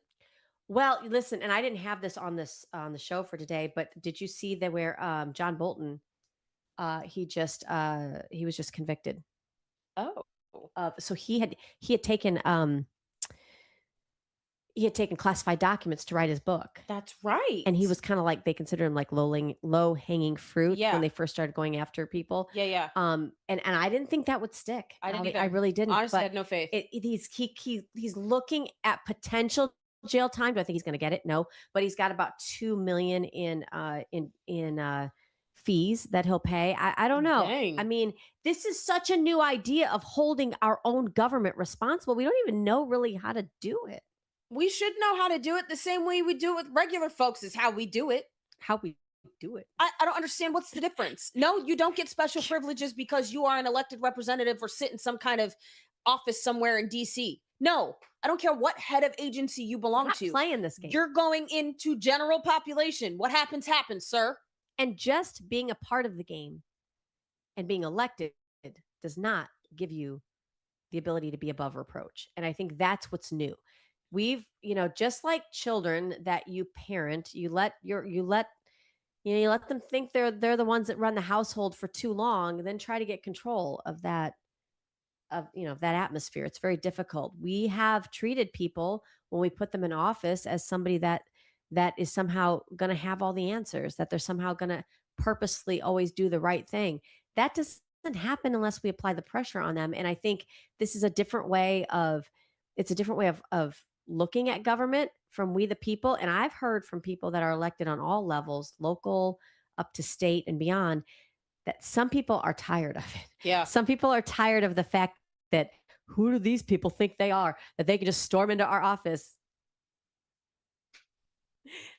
Well, listen, and I didn't have this on the show for today, but did you see that where John Bolton he was just convicted. Oh. So he had taken classified documents to write his book. That's right. And he was kind of like, they consider him like low hanging fruit Yeah. when they first started going after people. Yeah. And I didn't think that would stick. I didn't either. I really didn't. Honestly, I but had no faith. he's looking at potential jail time. Do I think he's going to get it? No, but he's got about $2 million in fees that he'll pay. I don't know. Dang. I mean, this is such a new idea of holding our own government responsible. We don't even know really how to do it. We should know how to do it the same way we do it with regular folks is how we do it. How we do it. I don't understand what's the difference. No, you don't get special privileges because you are an elected representative or sit in some kind of office somewhere in DC. No, I don't care what head of agency you belong to. Playing this game. You're going into general population. What happens, sir. And just being a part of the game and being elected does not give you the ability to be above reproach. And I think that's what's new. We've, just like children that you parent, you let them think they're the ones that run the household for too long, then try to get control of that atmosphere. It's very difficult. We have treated people when we put them in office as somebody that is somehow going to have all the answers, that they're somehow going to purposely always do the right thing. That doesn't happen unless we apply the pressure on them. And I think this is a different way of looking at government from we the people. And I've heard from people that are elected on all levels, local up to state and beyond, that some people are tired of it. Yeah. Some people are tired of the fact that who do these people think they are, that they can just storm into our office.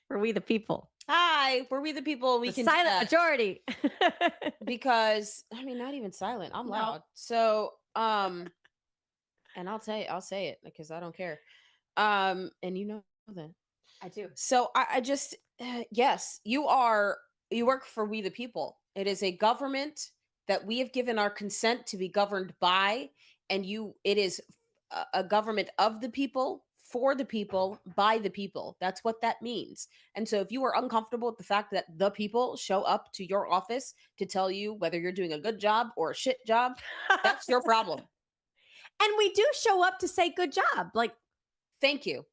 For we the people. Hi, we're we the people. We The can silent majority. because not even silent. I'm No. loud. So and I'll say it because I don't care. And you know that. I do. So I just yes, you work for we the people. It is a government that we have given our consent to be governed by, and it is a government of the people, for the people, by the people. That's what that means. And so if you are uncomfortable with the fact that the people show up to your office to tell you whether you're doing a good job or a shit job, that's your problem. And we do show up to say good job. Like, thank you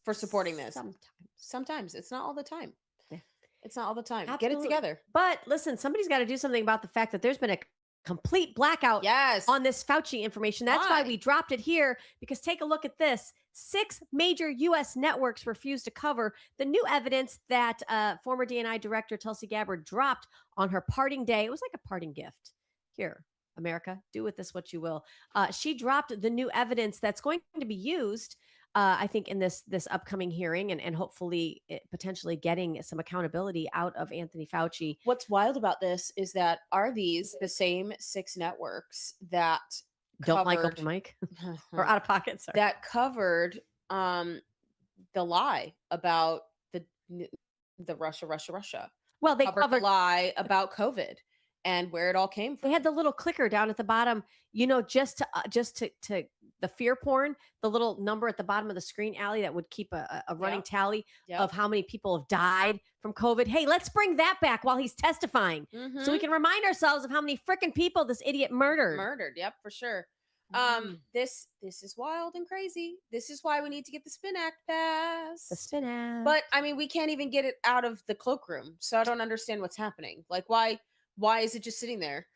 for supporting this. Sometimes. Sometimes. It's not all the time. Yeah. It's not all the time. Get Absolutely. it together. But listen, somebody's got to do something about the fact that there's been a complete blackout Yes. on this Fauci information. That's why we dropped it here, because take a look at this. 6 major U.S. networks refused to cover the new evidence that former DNI director Tulsi Gabbard dropped on her parting day. It was like a parting gift. Here, America, do with this what you will. She dropped the new evidence that's going to be used, I think, in this upcoming hearing, and hopefully potentially getting some accountability out of Anthony Fauci. What's wild about this is that are these the same 6 networks that Don't like open mic or out of pocket? Sorry. that covered the lie about the Russia? Well, they covered covered. the lie about COVID and where it all came from. They had the little clicker down at the bottom, just to the fear porn, the little number at the bottom of the screen, Allie, that would keep a running tally of how many people have died from COVID. Hey, let's bring that back while he's testifying, so we can remind ourselves of how many freaking people this idiot murdered. Yep, for sure. This is wild and crazy. This is why we need to get the Spin Act passed. The Spin Act. But I mean, we can't even get it out of the cloakroom, so I don't understand what's happening. Like, why is it just sitting there?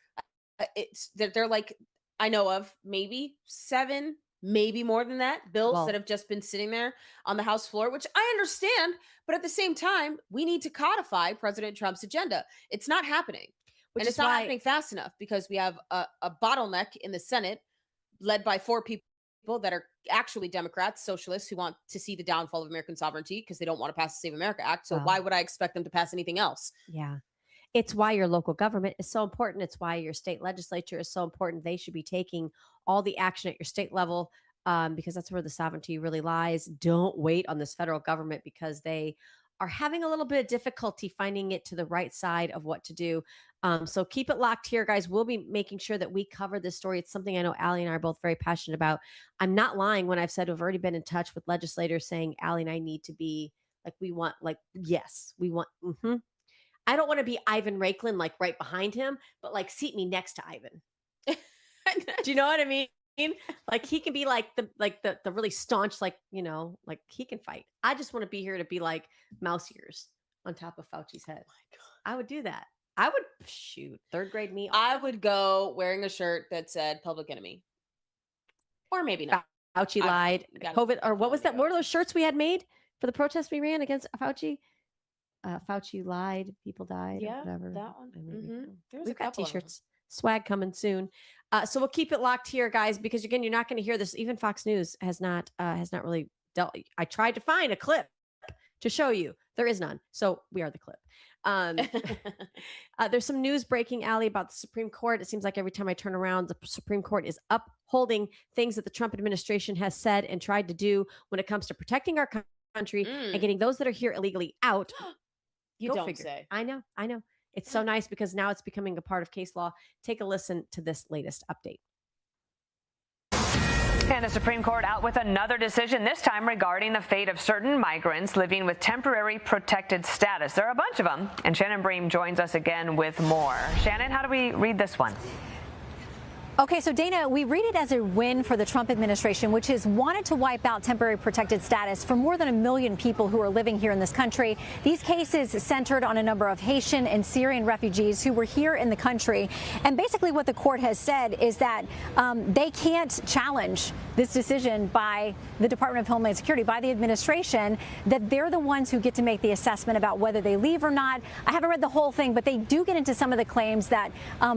It's they're like, I know of maybe 7, maybe more than that, bills Well- that have just been sitting there on the House floor, which I understand. But at the same time, we need to codify President Trump's agenda. It's not happening, Which and is it's not why- happening fast enough because we have a bottleneck in the Senate led by 4 people that are actually Democrats, socialists who want to see the downfall of American sovereignty because they don't want to pass the Save America Act. So Wow. why would I expect them to pass anything else? Yeah. It's why your local government is so important. It's why your state legislature is so important. They should be taking all the action at your state level because that's where the sovereignty really lies. Don't wait on this federal government because they are having a little bit of difficulty finding it to the right side of what to do. So keep it locked here, guys. We'll be making sure that we cover this story. It's something I know Allie and I are both very passionate about. I'm not lying when I've said we've already been in touch with legislators saying Allie and I need to be like, we want, like, yes, we want, I don't want to be Ivan Raiklan, like right behind him, but like seat me next to Ivan. Do you know what I mean? Like he can be like the really staunch, like, you know, like he can fight. I just want to be here to be like mouse ears on top of Fauci's head. Oh my God. I would do that. I would shoot 3rd grade me. I would go wearing a shirt that said Public Enemy. Or maybe not. Fauci lied. COVID, or what was that? What were those shirts we had made for the protest we ran against Fauci? Fauci lied, people died, Yeah, or whatever. that one. There was We've a got couple of them. t-shirts, swag coming soon. So we'll keep it locked here, guys, because again, you're not going to hear this. Even Fox News has not really dealt. I tried to find a clip to show you. There is none. So we are the clip. There's some news breaking, Allie, about the Supreme Court. It seems like every time I turn around, the Supreme Court is upholding things that the Trump administration has said and tried to do when it comes to protecting our country and getting those that are here illegally out. You Go don't figure. say. I know. It's so nice because now it's becoming a part of case law. Take a listen to this latest update. And the Supreme Court out with another decision, this time regarding the fate of certain migrants living with temporary protected status. There are a bunch of them, and Shannon Bream joins us again with more. Shannon, how do we read this one? Okay, so Dana, we read it as a win for the Trump administration, which has wanted to wipe out temporary protected status for more than 1 million people who are living here in this country. These cases centered on a number of Haitian and Syrian refugees who were here in the country. And basically what the court has said is that they can't challenge this decision by the Department of Homeland Security, by the administration, that they're the ones who get to make the assessment about whether they leave or not. I haven't read the whole thing, but they do get into some of the claims that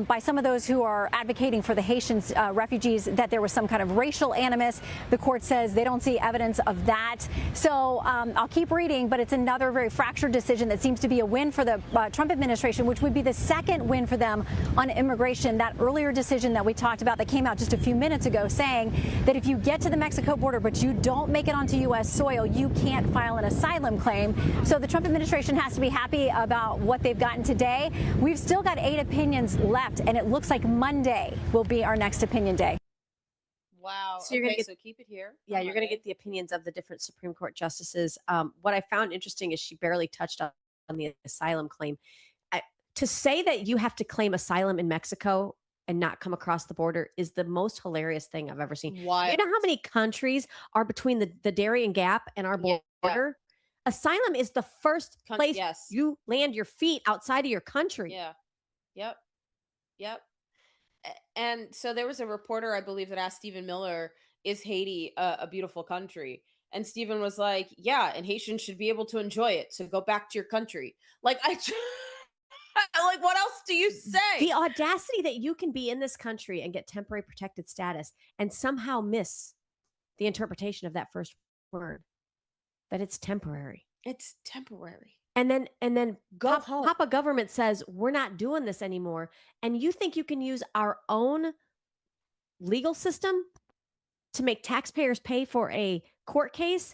by some of those who are advocating for the Haitian refugees, that there was some kind of racial animus. The court says they don't see evidence of that. So I'll keep reading, but it's another very fractured decision that seems to be a win for the Trump administration, which would be the second win for them on immigration. That earlier decision that we talked about that came out just a few minutes ago saying that if you get to the Mexico border but you don't make it onto U.S. soil, you can't file an asylum claim. So the Trump administration has to be happy about what they've gotten today. We've still got 8 opinions left, and it looks like Monday will be our next opinion day. Wow. So you're gonna get, so keep it here. Yeah, you're going to get the opinions of the different Supreme Court justices. What I found interesting is she barely touched on the asylum claim. To say that you have to claim asylum in Mexico and not come across the border is the most hilarious thing I've ever seen. Why? You know how many countries are between the Darien Gap and our border? Yeah. Asylum is the first place yes. you land your feet outside of your country. Yeah. Yep. And so there was a reporter, I believe, that asked Stephen Miller, is Haiti a beautiful country? And Stephen was like, yeah, and Haitians should be able to enjoy it. So go back to your country. Like, like, what else do you say? The audacity that you can be in this country and get temporary protected status and somehow miss the interpretation of that first word, that it's temporary. It's temporary. And then Go home. Papa government says, we're not doing this anymore. And you think you can use our own legal system to make taxpayers pay for a court case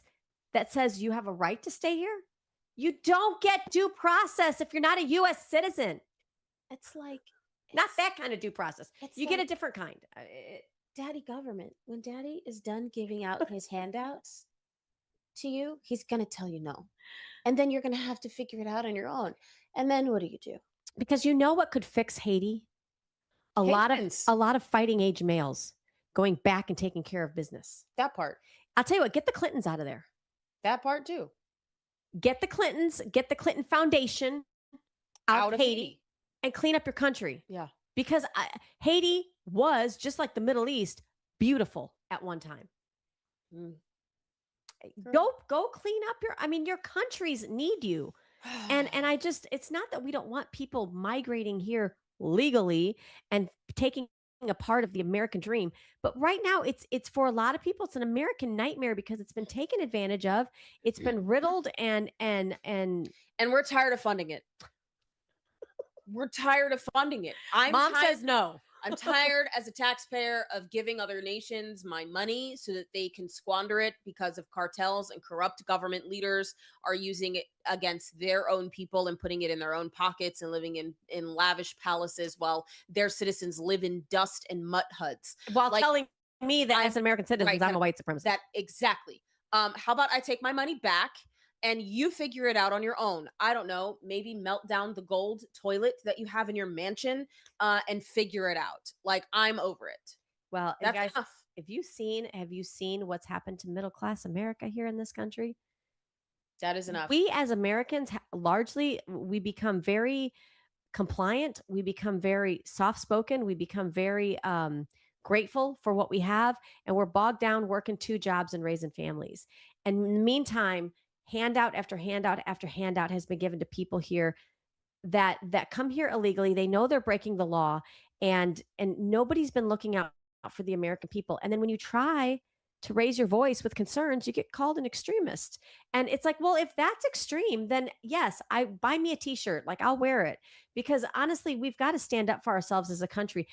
that says you have a right to stay here? You don't get due process if you're not a U.S. citizen. It's like, Not that kind of due process. You get a like- different kind. Daddy government, when Daddy is done giving out his handouts to you, he's going to tell you no. And then you're going to have to figure it out on your own. And then what do? Because you know what could fix Haiti? A lot of fighting age males. going back and taking care of business. That part. I'll tell you what, get the Clintons out of there. That part too. Get the Clintons, get the Clinton Foundation out of Haiti and clean up your country. Yeah. Because Haiti was, just like the Middle East, beautiful at one time. Go clean up your countries need you. And I just, it's not that we don't want people migrating here legally and taking a part of the American dream, but right now it's for a lot of people, it's an American nightmare because it's been taken advantage of. It's been riddled and we're tired of funding it. We're tired of funding it. Mom says no. I'm tired as a taxpayer of giving other nations my money so that they can squander it because of cartels, and corrupt government leaders are using it against their own people and putting it in their own pockets and living in lavish palaces while their citizens live in dust and mutt huts. While telling me that as an American citizen, I'm a white supremacist. That exactly. How about I take my money back and you figure it out on your own? I don't know, maybe melt down the gold toilet that you have in your mansion and figure it out. Like, I'm over it. Well, That's guys, tough. have you seen what's happened to middle class America here in this country? That is enough. We as Americans, largely, we become very compliant. We become very soft-spoken. We become very grateful for what we have. And we're bogged down working 2 jobs and raising families. And in the meantime, handout after handout after handout has been given to people here that come here illegally. They know they're breaking the law, and nobody's been looking out for the American people. And then when you try to raise your voice with concerns, you get called an extremist. And it's like, well, if that's extreme, then yes, buy me a t-shirt. Like, I'll wear it, because honestly, we've got to stand up for ourselves as a country.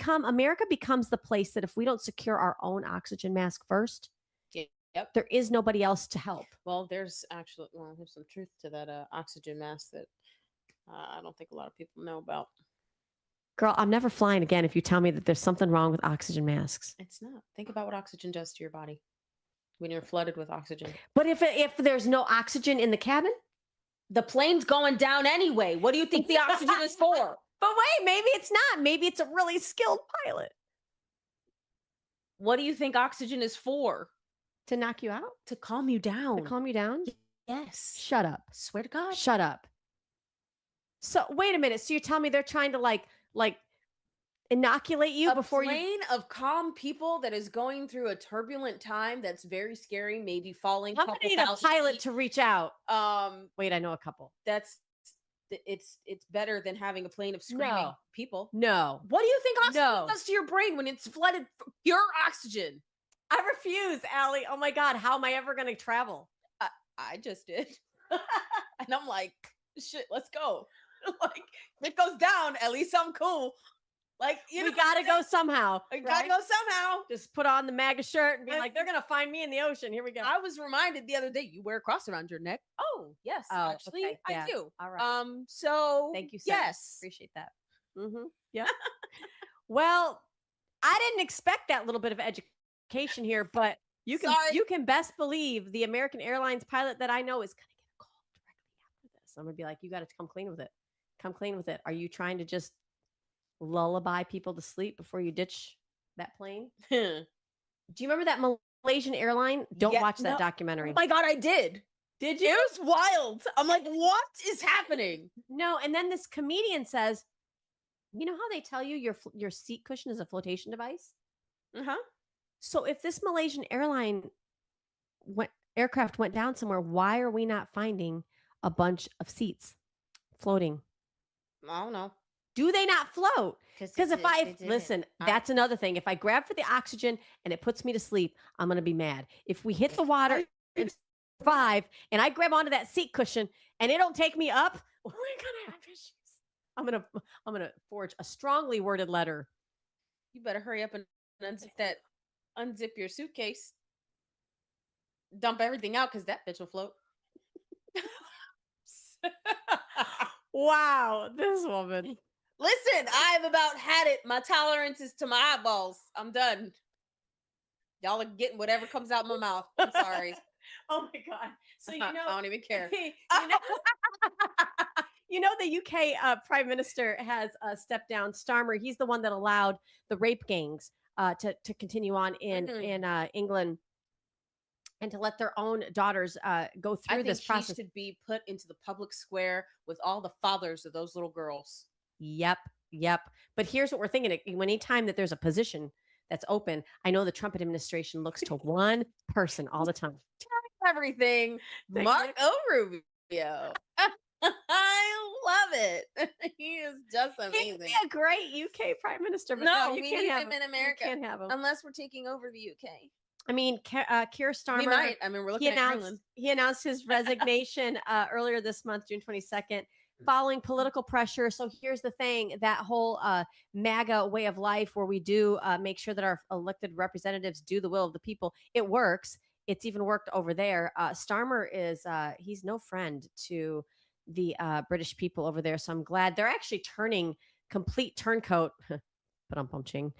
America becomes the place that if we don't secure our own oxygen mask first, Yep. there is nobody else to help. Well, there's some truth to that oxygen mask that I don't think a lot of people know about. Girl, I'm never flying again if you tell me that there's something wrong with oxygen masks. It's not. Think about what oxygen does to your body when you're flooded with oxygen. But if there's no oxygen in the cabin? The plane's going down anyway. What do you think the oxygen is for? But wait, maybe it's not. Maybe it's a really skilled pilot. What do you think oxygen is for? To knock you out? To calm you down. To calm you down? Yes. Shut up. Swear to God. Shut up. So wait a minute. So you tell me they're trying to like inoculate you before you? A plane of calm people that is going through a turbulent time that's very scary, maybe falling. I'm gonna need a pilot to reach out. Wait, I know a couple. It's better than having a plane of screaming people. No. What do you think oxygen does to your brain when it's flooded pure oxygen? I refuse, Allie. Oh my God, how am I ever going to travel? I just did. And I'm like, shit, let's go. Like, if it goes down, at least I'm cool. Like, we got to go somehow. We got to go somehow. Just put on the MAGA shirt and be like, they're going to find me in the ocean. Here we go. I was reminded the other day, you wear a cross around your neck. Oh, yes. Actually, okay. I do. All right. So thank you, sir. Yes. Appreciate that. Mm-hmm. Yeah. Well, I didn't expect that little bit of education here, but you can best believe the American Airlines pilot that I know is going to get a call directly after this. I'm going to be like, you got to come clean with it. Come clean with it. Are you trying to just lullaby people to sleep before you ditch that plane? Do you remember that Malaysian airline? Don't watch that documentary. Oh my God, I did. Did you? It was wild. I'm like, what is happening? No, and then this comedian says, you know how they tell you your seat cushion is a flotation device? Uh-huh. So if this Malaysian aircraft went down somewhere, why are we not finding a bunch of seats floating? I don't know. Do they not float? Because that's another thing. If I grab for the oxygen and it puts me to sleep, I'm going to be mad. If we hit the water and survive and I grab onto that seat cushion and it don't take me up, we're going to have issues. I'm going to forge a strongly worded letter. You better hurry up and unzip your suitcase. Dump everything out because that bitch will float. Wow, this woman. Listen, I've about had it. My tolerance is to my eyeballs. I'm done. Y'all are getting whatever comes out my mouth. I'm sorry. Oh my God. So I don't even care. You know, the UK Prime Minister has stepped down. Starmer, he's the one that allowed the rape gangs to continue on in England, and to let their own daughters go through this process. She should be put into the public square with all the fathers of those little girls. Yep. But here's what we're thinking: anytime that there's a position that's open, I know the Trump administration looks to one person all the time. Everything, Marco Rubio. I love it. He is just amazing. He'd be a great UK prime minister, but no, you we can't need have him in America. You can't have him unless we're taking over the UK. I mean, Keir Starmer. We might. I mean, we're looking at Ireland. He announced his resignation earlier this month, June 22nd, following political pressure. So here's the thing: that whole MAGA way of life, where we do make sure that our elected representatives do the will of the people, it works. It's even worked over there. Starmer is he's no friend to the British people over there. So I'm glad they're actually turning complete turncoat, but I'm punching,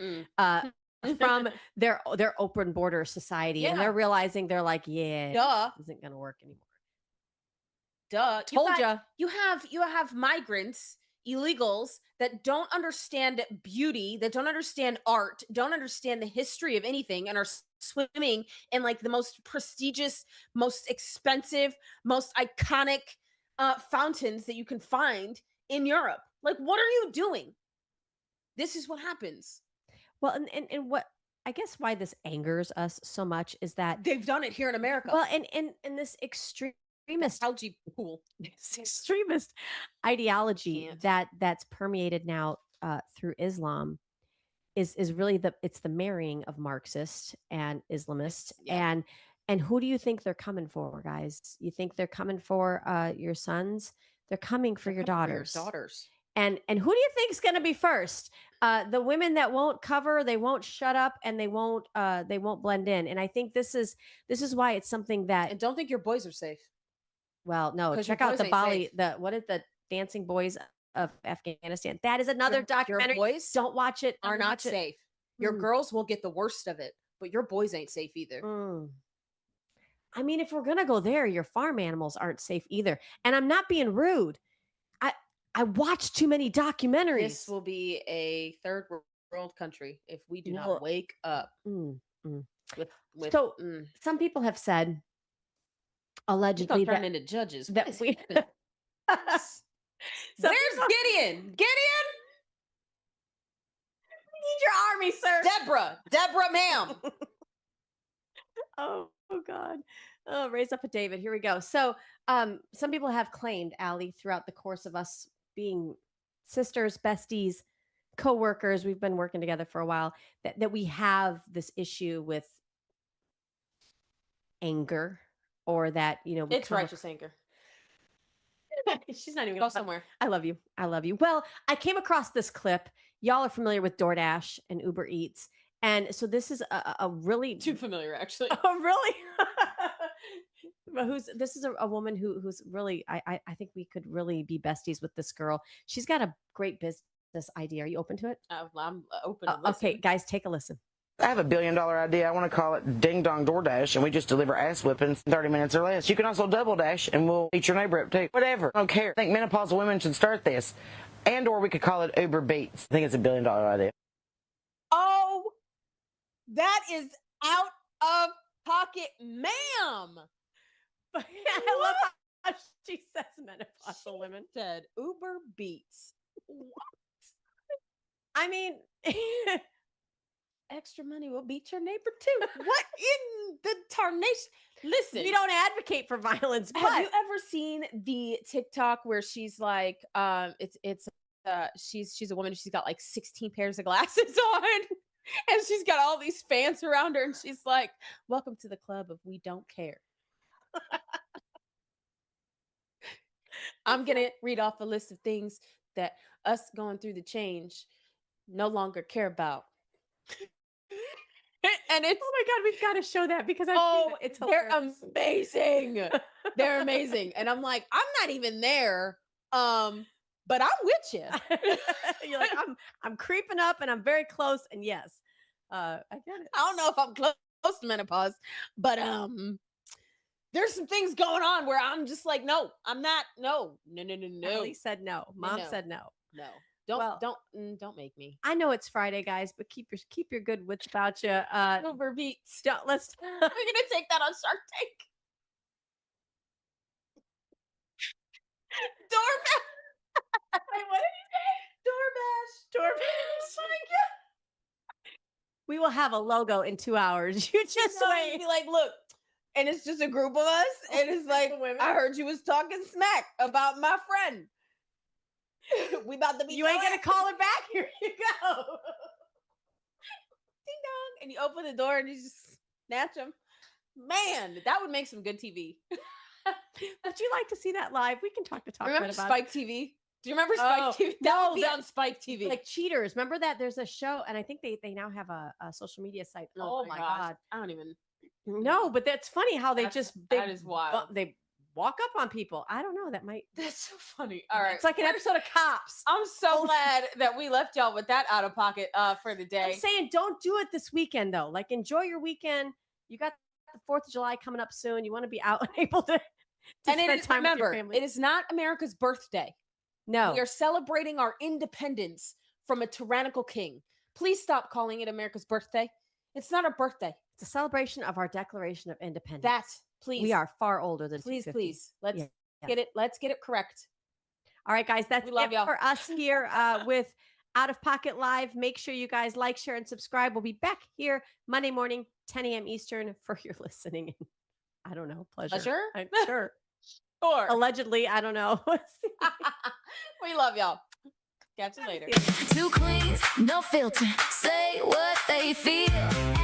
from their open border society. And they're realizing, they're like, this isn't going to work anymore. Told you. You have migrants, illegals that don't understand beauty, that don't understand art, don't understand the history of anything, and are swimming in like the most prestigious, most expensive, most iconic fountains that you can find in Europe. Like, what are you doing? This is what happens. Well, and what I guess why this angers us so much is that they've done it here in America. Well, and this extremist algae pool, this extremist ideology that's permeated now through Islam is really it's the marrying of Marxist and Islamist. And who do you think they're coming for, guys? You think they're coming for your sons? They're coming for your daughters. And who do you think is going to be first? The women that won't cover, they won't shut up, and they won't blend in. And I think this is why it's something that. And don't think your boys are safe. Well, no, check out the Bali, what is the Dancing Boys of Afghanistan? That is another documentary. Your boys don't watch it. Are not safe. Your girls will get the worst of it, but your boys ain't safe either. I mean, if we're gonna go there, your farm animals aren't safe either. And I'm not being rude. I watch too many documentaries. This will be a third world country if we do not wake up. Some people have said, allegedly, that turn into judges. That we. Where's Gideon? Gideon, we need your army, sir. Deborah, ma'am. Oh God. Oh, raise up a David. Here we go. So some people have claimed, Allie, throughout the course of us being sisters, besties, co-workers, we've been working together for a while, that we have this issue with anger, or that, it's righteous anger. She's not even go somewhere. I love you. Well, I came across this clip. Y'all are familiar with DoorDash and Uber Eats. And so this is a really too familiar, actually. Oh, really? This is a woman who's really, I think we could really be besties with this girl. She's got a great business idea. Are you open to it? I'm open. Okay, guys, take a listen. I have $1 billion idea. I want to call it Ding Dong DoorDash, and we just deliver ass whippings in 30 minutes or less. You can also double dash, and we'll eat your neighbor up too. Whatever. I don't care. I think menopausal women should start this. And or we could call it Uber Beats. I think it's $1 billion idea. Oh, that is out of pocket, ma'am. I love how she says menopausal women. Said Uber Beats. What? I mean, extra money will beat your neighbor too. What in the tarnation? Listen, we don't advocate for violence. But have you ever seen the TikTok where she's like, she's a woman. She's got like 16 pairs of glasses on. And she's got all these fans around her, and she's like, "Welcome to the club of we don't care." I'm gonna read off a list of things that us going through the change no longer care about. And it's, oh my God, we've got to show that, because they're amazing. They're amazing. And I'm like, I'm not even there. But I'm with you. You're like, I'm creeping up, and I'm very close. And yes, I get it. I don't know if I'm close to menopause, but there's some things going on where I'm just like, no, I'm not. No. Ellie said no. Mom said no. No. Don't make me. I know it's Friday, guys, but keep your good wits about you. Silver beats. Let's. We're gonna take that on Shark Tank. Doorbell. Wait, what did he say? Doorbash. Oh my God. We will have a logo in 2 hours. You just So wait. he'd be like, look, and it's just a group of us, and it's like, I heard you was talking smack about my friend. We about to be. You ain't gonna call her back. Here you go. Ding dong, and you open the door and you just snatch them. Man, that would make some good TV. Would you like to see that live? We can talk Remember about Spike TV? Do you remember Spike Oh, TV? That no, would be that- on Spike TV. like Cheaters. Remember that? There's a show, and I think they now have a social media site. Oh my gosh. God. I don't even. No, but that's funny how they That is wild. they walk up on people. I don't know. That might. That's so funny. All right, It's like an episode of Cops. I'm so glad that we left y'all with that out of pocket for the I'm day. saying don't do it this weekend though. Like enjoy your weekend. You got the 4th of July coming up soon. You want to be out and able to And spend it is, time with your remember, family. it is not America's birthday. No. We are celebrating our independence from a tyrannical king. Please stop calling it America's birthday. It's not our birthday. It's a celebration of our Declaration of Independence. That's please. We are far older than Please, 250. please. Let's Yeah. get it. Let's get it correct. All right, guys, that's We love it y'all. for us here with Out of Pocket Live. Make sure you guys like, share, and subscribe. We'll be back here Monday morning, 10 a.m. Eastern for your listening. I don't know, pleasure. Pleasure? I'm sure. Or Allegedly, I don't know. we love y'all. Catch you later. Two queens, no filter. Say what they feel.